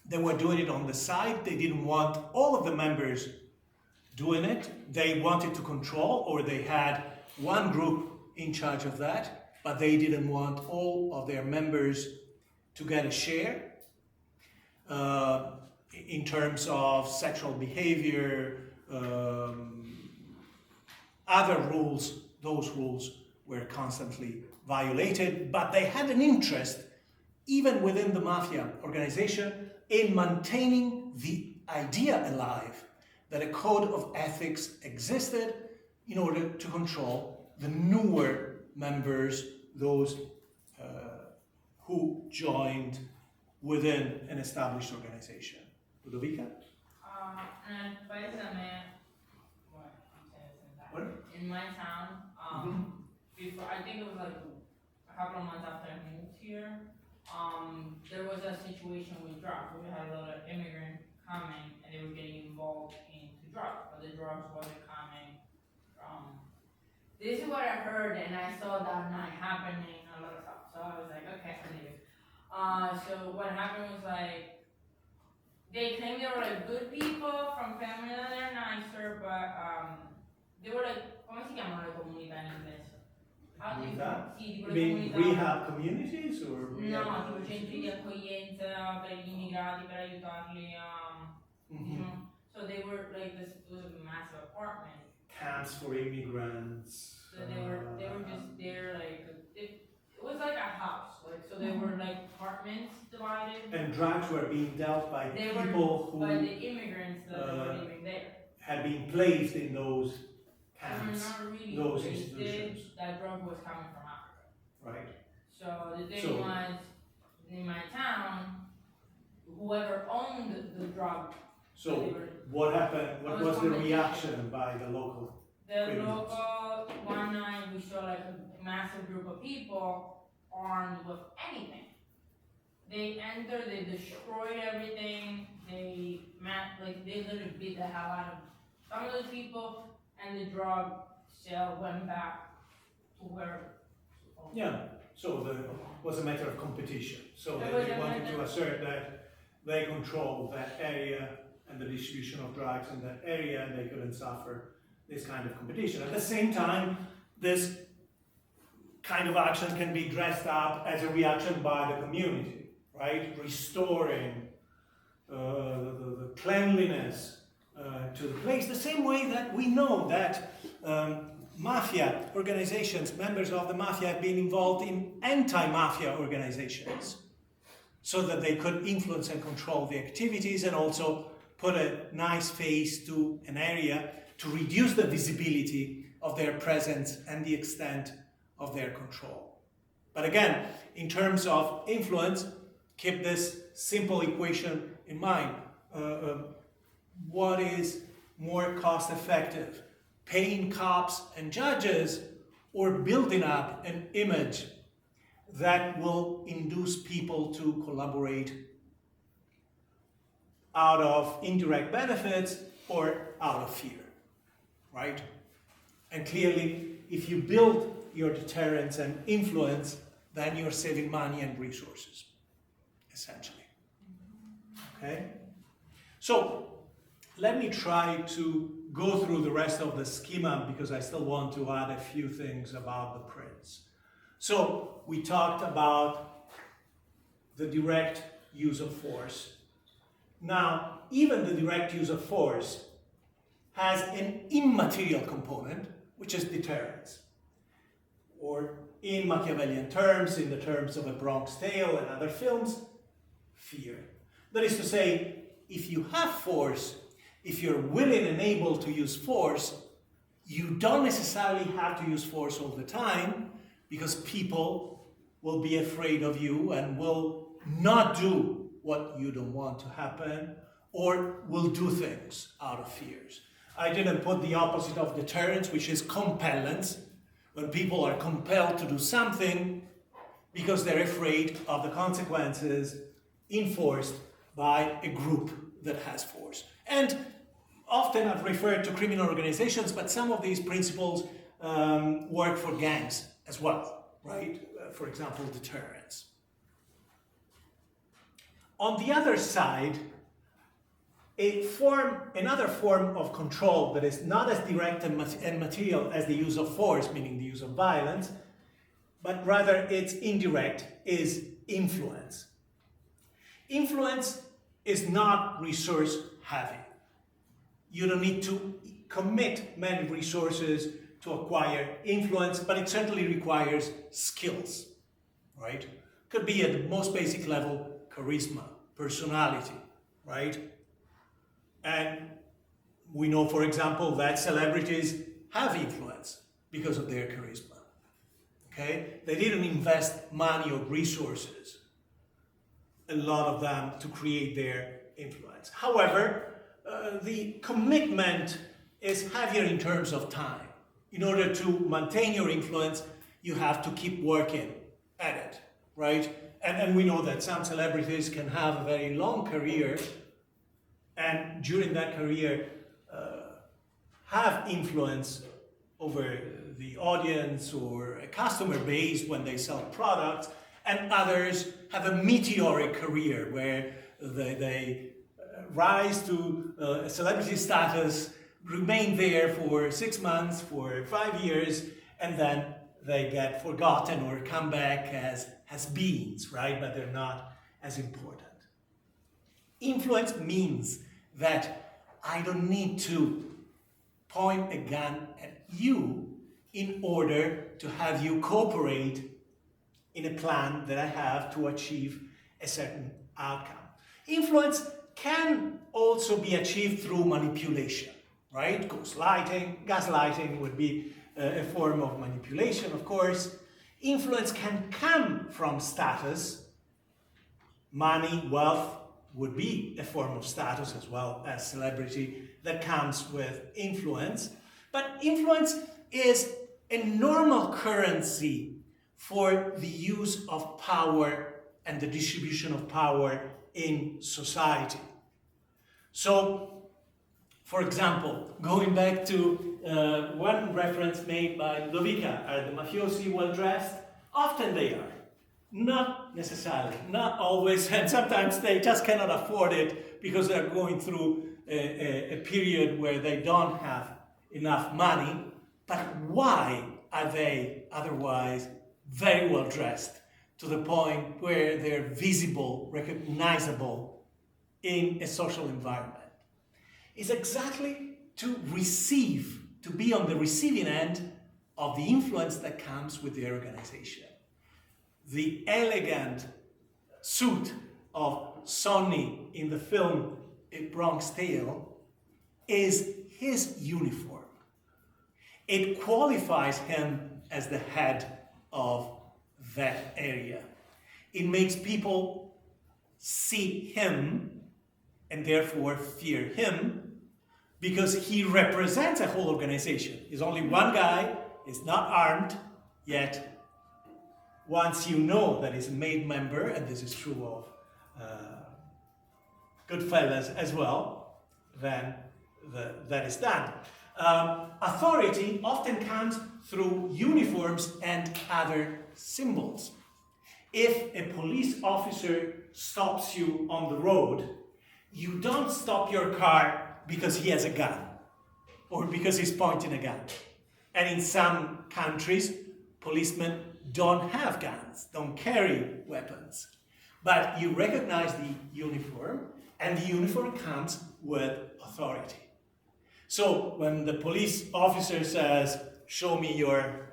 they were doing it on the side. They didn't want all of the members doing it. They wanted to control, or they had one group in charge of that, but they didn't want all of their members to get a share in terms of sexual behavior, other rules. Those rules were constantly violated, but they had an interest, even within the mafia organization, in maintaining the idea alive that a code of ethics existed in order to control the newer members, those who joined within an established organization. Ludovica? In my town, before, I think it was like a couple of months after I moved here, there was a situation with drugs. We had a lot of immigrants coming and they were getting involved into drugs, but the drugs wasn't coming from. This is what I heard, and I saw that night happening, a lot of stuff. So I was like, okay, I believe it. So what happened was like, they claimed they were like good people from family that they're nicer, but they were like, come si chiamano le comunità in inglese? Comunità? Sì, tipo You le mean comunità. rehab communities or No, tipo centri di accoglienza per gli immigrati, per aiutarli a, diciamo. So they were like this, it was a massive apartment. Camps for immigrants. So they were just there, like it was like a house, like so they were like apartments divided. And drugs were being dealt by They people were by who the immigrants that were living there. had been placed in those They were camps, not really those wasted. institutions. That drug was coming from Africa. Right? So the thing So- was, in my town, whoever owned the drug, So they were, what happened? What It was was the from the- reaction by the local? the criminals. local, one night we saw like a massive group of people armed with anything. They entered, they destroyed everything, they literally beat the hell out of some of those people, and the drug sale went back to where. Yeah. So it was a matter of competition. So It they was a wanted matter- to assert that they controlled that area and the distribution of drugs in that area, and they couldn't suffer this kind of competition. At the same time, this kind of action can be dressed up as a reaction by the community, right? Restoring the cleanliness to the place, the same way that we know that mafia organizations, members of the mafia, have been involved in anti-mafia organizations so that they could influence and control the activities and also put a nice face to an area to reduce the visibility of their presence and the extent of their control. But again, in terms of influence, keep this simple equation in mind. What is more cost effective? paying cops and judges or building up an image that will induce people to collaborate out of indirect benefits or out of fear, right? And clearly, if you build your deterrence and influence, then you're saving money and resources, essentially. Okay? So, let me try to go through the rest of the schema because I still want to add a few things about the prints. So, we talked about the direct use of force. Now, even the direct use of force has an immaterial component, which is deterrence. Or in Machiavellian terms, in the terms of A Bronx Tale and other films, fear. That is to say, if you have force, if you're willing and able to use force, you don't necessarily have to use force all the time because people will be afraid of you and will not do what you don't want to happen or will do things out of fears. I didn't put the opposite of deterrence, which is compellence, when people are compelled to do something because they're afraid of the consequences enforced by a group that has force. And often I've referred to criminal organizations, but some of these principles work for gangs as well, right? For example, deterrence. On the other side, another form of control that is not as direct and material as the use of force, meaning the use of violence, but rather it's indirect, is influence. Influence is not resource heavy. You don't need to commit many resources to acquire influence, but it certainly requires skills, right? Could be at the most basic level, charisma, personality, right? And we know, for example, that celebrities have influence because of their charisma, okay? They didn't invest money or resources, a lot of them, to create their influence. However, the commitment is heavier in terms of time. In order to maintain your influence, you have to keep working at it, right? And we know that some celebrities can have a very long career and during that career have influence over the audience or a customer base when they sell products, and others have a meteoric career where they rise to celebrity status, remain there for 6 months, for 5 years, and then they get forgotten or come back as beings, right? But they're not as important. Influence means that I don't need to point a gun at you in order to have you cooperate in a plan that I have to achieve a certain outcome. Influence can also be achieved through manipulation, right? Gaslighting would be a form of manipulation, of course. Influence can come from status. Money, wealth would be a form of status as well as celebrity that comes with influence. But influence is a normal currency for the use of power and the distribution of power in society. So, for example, going back to one reference made by Lovica, are the mafiosi well dressed? Often they are. Not necessarily, not always, and sometimes they just cannot afford it because they're going through a period where they don't have enough money. But why are they otherwise very well dressed to the point where they're visible, recognizable in a social environment? It's exactly to receive, to be on the receiving end of the influence that comes with their organization. The elegant suit of Sonny in the film A Bronx Tale is his uniform. It qualifies him as the head of that area. It makes people see him and therefore fear him because he represents a whole organization. He's only one guy, he's not armed, yet once you know that he's a made member, and this is true of Goodfellas as well, then that is done. Authority often comes through uniforms and other symbols. If a police officer stops you on the road, you don't stop your car because he has a gun or because he's pointing a gun. And in some countries, policemen don't have guns, don't carry weapons. But you recognize the uniform, and the uniform comes with authority. So when the police officer says, show me your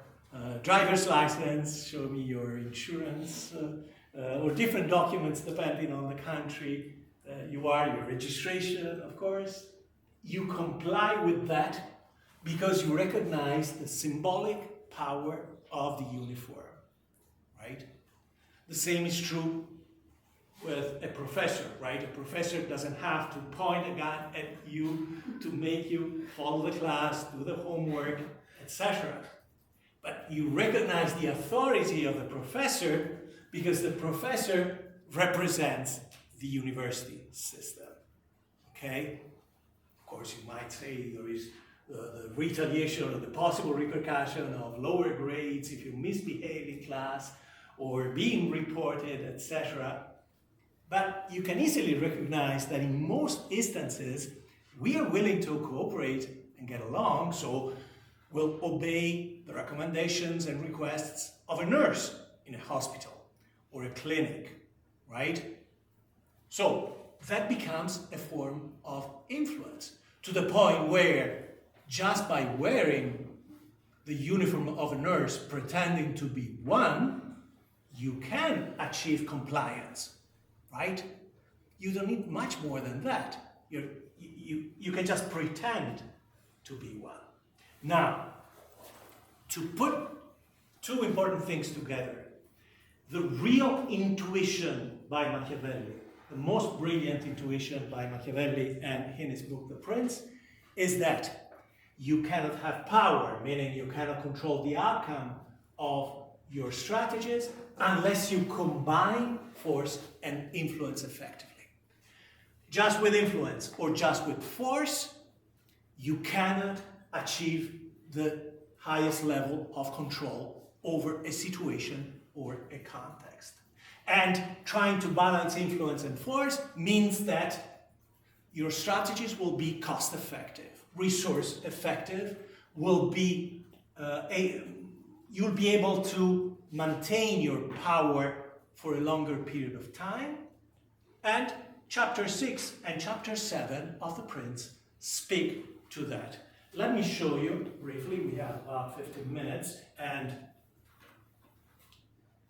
driver's license, show me your insurance, or different documents depending on the country you are, your registration, of course, you comply with that because you recognize the symbolic power of the uniform, right? The same is true with a professor, right? A professor doesn't have to point a gun at you to make you follow the class, do the homework, etc. But you recognize the authority of the professor because the professor represents the university system, okay? Of course, you might say there is the retaliation or the possible repercussion of lower grades if you misbehave in class or being reported, etc. But you can easily recognize that in most instances, we are willing to cooperate and get along, so we'll obey the recommendations and requests of a nurse in a hospital or a clinic, right? So that becomes a form of influence to the point where just by wearing the uniform of a nurse, pretending to be one, you can achieve compliance, right? You don't need much more than that. You can just pretend to be one. Now, to put two important things together, the real intuition by Machiavelli, the most brilliant intuition by Machiavelli and in his book The Prince, is that you cannot have power, meaning you cannot control the outcome of your strategies unless you combine force and influence effectively. Just with influence or just with force, you cannot achieve the highest level of control over a situation or a context. And trying to balance influence and force means that your strategies will be cost effective, resource effective, will be you'll be able to maintain your power for a longer period of time. And chapter 6 and chapter 7 of The Prince speak to that. Let me show you briefly. We have about 15 minutes, and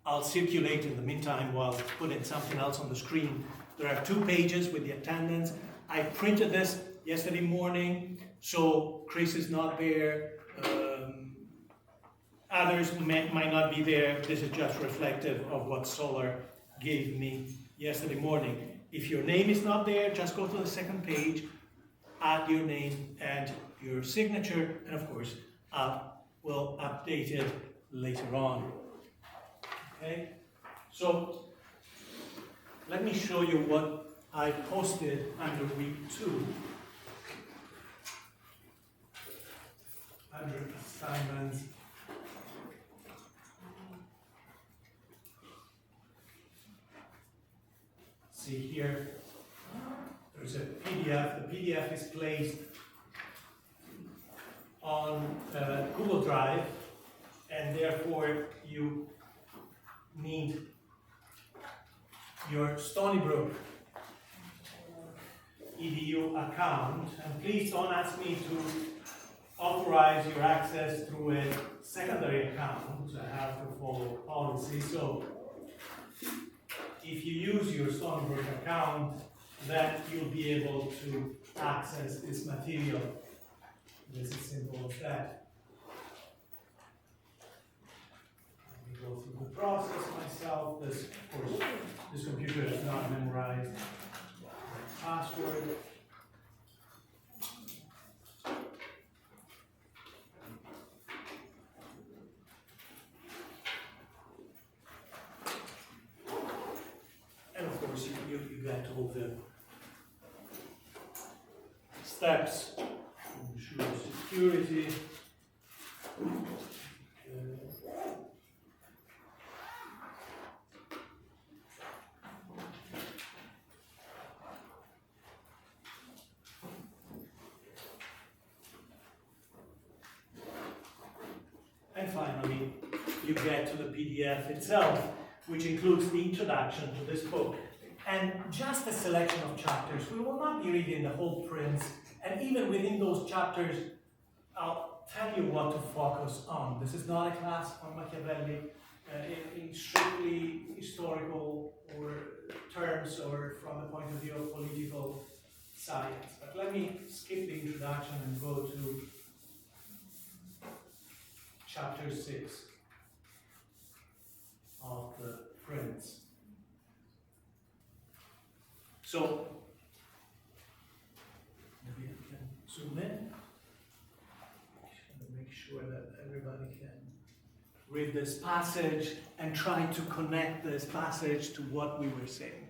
I'll circulate in the meantime while putting something else on the screen. There are 2 pages with the attendance. I printed this yesterday morning, so Chris is not there. Others might not be there. This is just reflective of what Solar gave me yesterday morning. If your name is not there, just go to the second page, add your name and your signature, and of course, we'll update it later on. Okay? So, let me show you what I posted under week 2. Under assignments. See here, there's a PDF. The PDF is placed on Google Drive, and therefore you need your Stony Brook EDU account. And please don't ask me to authorize your access through a secondary account. I have to follow policy. So if you use your Stony Brook account, then you'll be able to access this material. This is simple as that. Let me go through the process myself. This, of course, this computer has not memorized the password. the steps to ensure security. And finally, you get to the PDF itself, which includes the introduction to this book. And just a selection of chapters. We will not be reading the whole prince, and even within those chapters, I'll tell you what to focus on. This is not a class on Machiavelli in strictly historical or terms or from the point of view of political science. But let me skip the introduction and go to chapter 6 of the Prince. So, maybe I can zoom in. Just want to make sure that everybody can read this passage and try to connect this passage to what we were saying.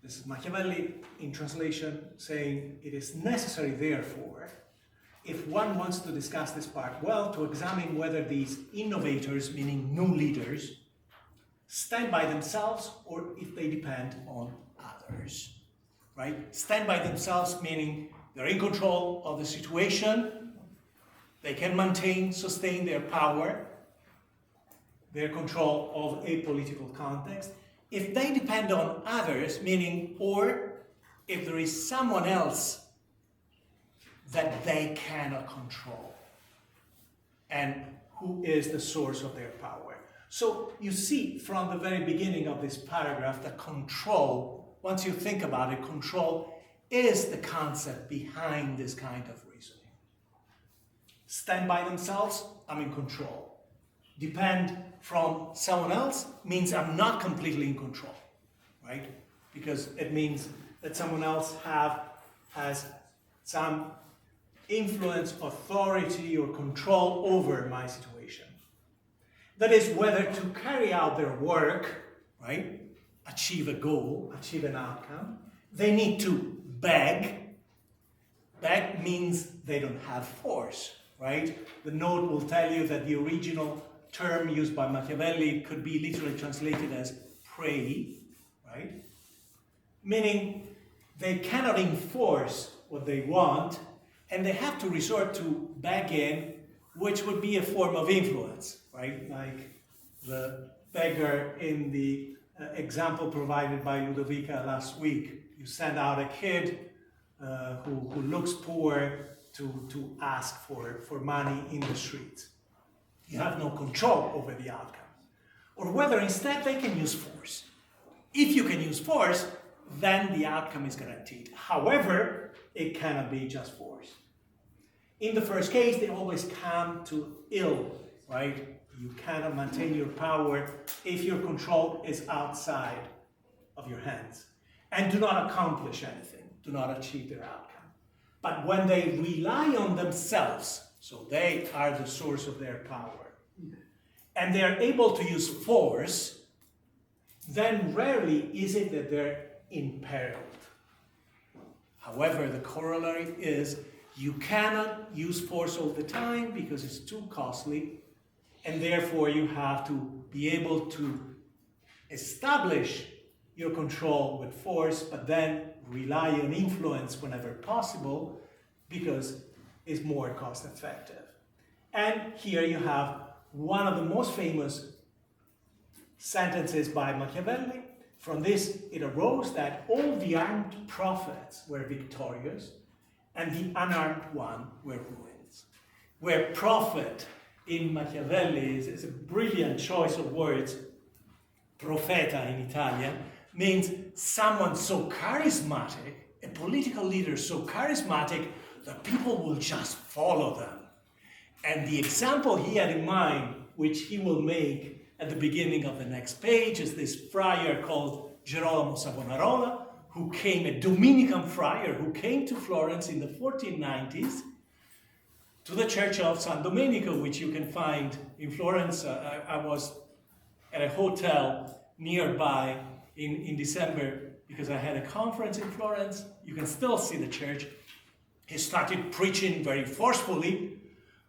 This is Machiavelli in translation saying, it is necessary therefore, if one wants to discuss this part well, to examine whether these innovators, meaning new leaders, stand by themselves or if they depend on others, right? Stand by themselves meaning they're in control of the situation, they can sustain their power, their control of a political context. If they depend on others, meaning, or if there is someone else that they cannot control, and who is the source of their power. So you see from the very beginning of this paragraph that control, once you think about it, control is the concept behind this kind of reasoning. Stand by themselves, I'm in control. Depend from someone else means I'm not completely in control, right? Because it means that someone else has some influence, authority, or control over my situation. That is, whether to carry out their work, right, achieve a goal, achieve an outcome, they need to beg. Beg means they don't have force, right? The note will tell you that the original term used by Machiavelli could be literally translated as pray, right? Meaning they cannot enforce what they want, and they have to resort to begging, which would be a form of influence, right? Like the beggar in the example provided by Ludovica last week. You send out a kid who looks poor to ask for money in the streets. You have no control over the outcome. Or whether instead they can use force. If you can use force, then the outcome is guaranteed. However, it cannot be just force. In the first case, they always come to ill, right? You cannot maintain your power if your control is outside of your hands and do not accomplish anything, do not achieve their outcome. But when they rely on themselves, so they are the source of their power, and they are able to use force, then rarely is it that they're imperiled. However, the corollary is you cannot use force all the time because it's too costly, and therefore you have to be able to establish your control with force, but then rely on influence whenever possible because it's more cost effective. And here you have one of the most famous sentences by Machiavelli. From this, it arose that all the armed prophets were victorious and the unarmed one were ruins. Where prophet in Machiavelli is a brilliant choice of words, profeta in Italian, means someone so charismatic, a political leader so charismatic that people will just follow them. And the example he had in mind, which he will make at the beginning of the next page, is this friar called Girolamo Savonarola, who came, a Dominican friar, who came to Florence in the 1490s to the church of San Domenico, which you can find in Florence. I was at a hotel nearby in December because I had a conference in Florence. You can still see the church. He started preaching very forcefully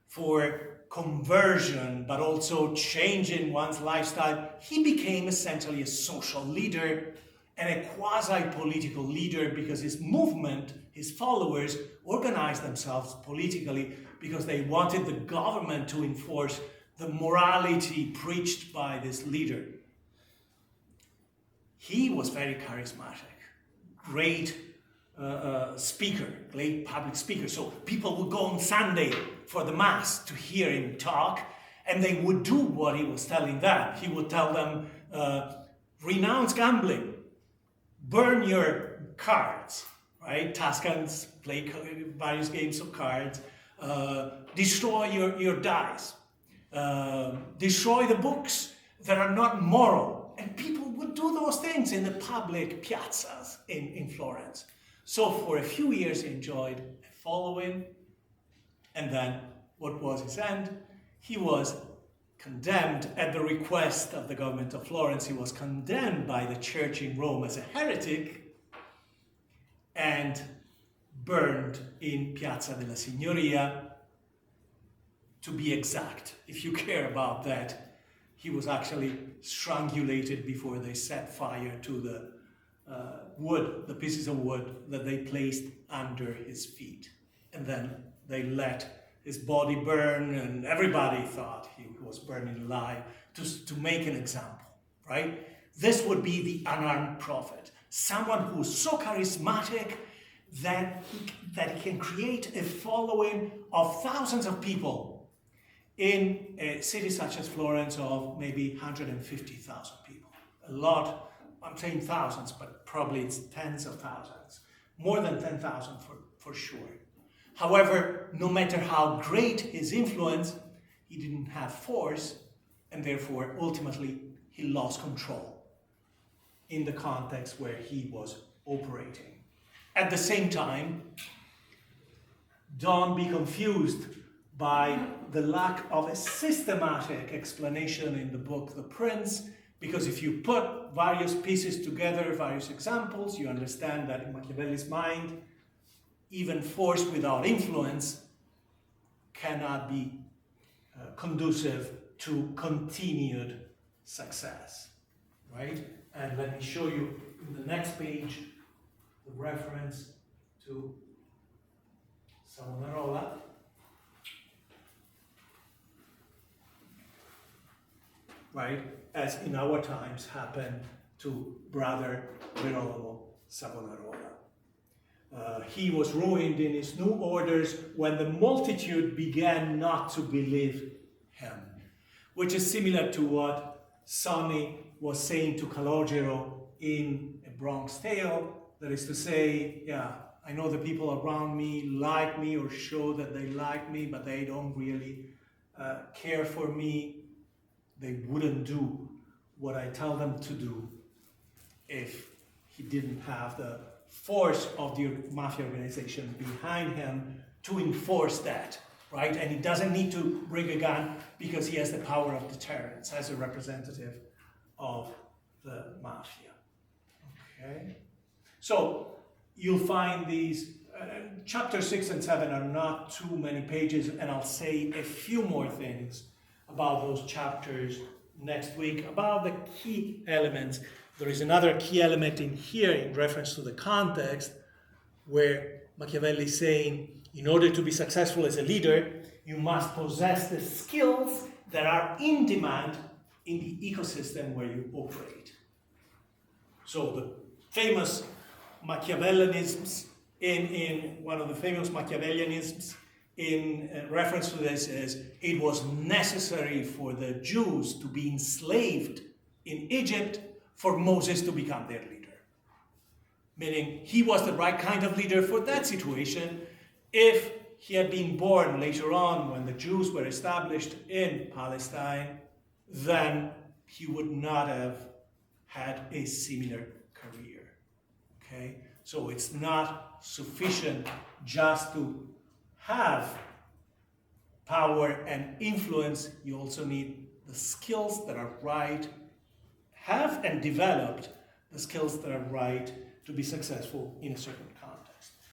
for conversion, but also changing one's lifestyle. He became essentially a social leader and a quasi-political leader because his movement, his followers, organized themselves politically because they wanted the government to enforce the morality preached by this leader. He was very charismatic, great speaker, great public speaker. So people would go on Sunday for the Mass to hear him talk, and they would do what he was telling them. He would tell them, renounce gambling, burn your cards, right? Tuscans play various games of cards, destroy your dice, destroy the books that are not moral. And people would do those things in the public piazzas in Florence. So for a few years he enjoyed a following, and then what was his end? He was condemned at the request of the government of Florence. He was condemned by the church in Rome as a heretic and burned in Piazza della Signoria. To be exact, if you care about that, he was actually strangulated before they set fire to the wood, the pieces of wood that they placed under his feet. And then they let his body burn, and everybody thought he was burning alive to make an example, right? This would be the unarmed prophet, someone who's so charismatic that he can create a following of thousands of people in a city such as Florence of maybe 150,000 people. A lot, I'm saying thousands, but probably it's tens of thousands. More than 10,000 for sure. However, no matter how great his influence, he didn't have force, and therefore, ultimately, he lost control in the context where he was operating. At the same time, don't be confused by the lack of a systematic explanation in the book The Prince, because if you put various pieces together, various examples, you understand that in Machiavelli's mind, even force without influence cannot be conducive to continued success, right? And let me show you in the next page the reference to Savonarola. Right, as in our times happened to brother Girolamo Savonarola. He was ruined in his new orders when the multitude began not to believe him, which is similar to what Sonny was saying to Calogero in A Bronx Tale. That is to say, yeah, I know the people around me like me or show that they like me, but they don't really care for me. They wouldn't do what I tell them to do if he didn't have the force of the mafia organization behind him to enforce that, right? And he doesn't need to bring a gun because he has the power of deterrence as a representative of the mafia. Okay? So you'll find these, chapters 6 and 7 are not too many pages, and I'll say a few more things about those chapters next week, about the key elements. There is another key element in here in reference to the context where Machiavelli is saying, in order to be successful as a leader, you must possess the skills that are in demand in the ecosystem where you operate. So the famous Machiavellianisms, in one of the famous Machiavellianisms in reference to this is, it was necessary for the Jews to be enslaved in Egypt for Moses to become their leader. Meaning he was the right kind of leader for that situation. If he had been born later on when the Jews were established in Palestine, then he would not have had a similar career. Okay? So it's not sufficient just to have power and influence. You also need the skills that are right, have and developed the skills that are right to be successful in a certain kind.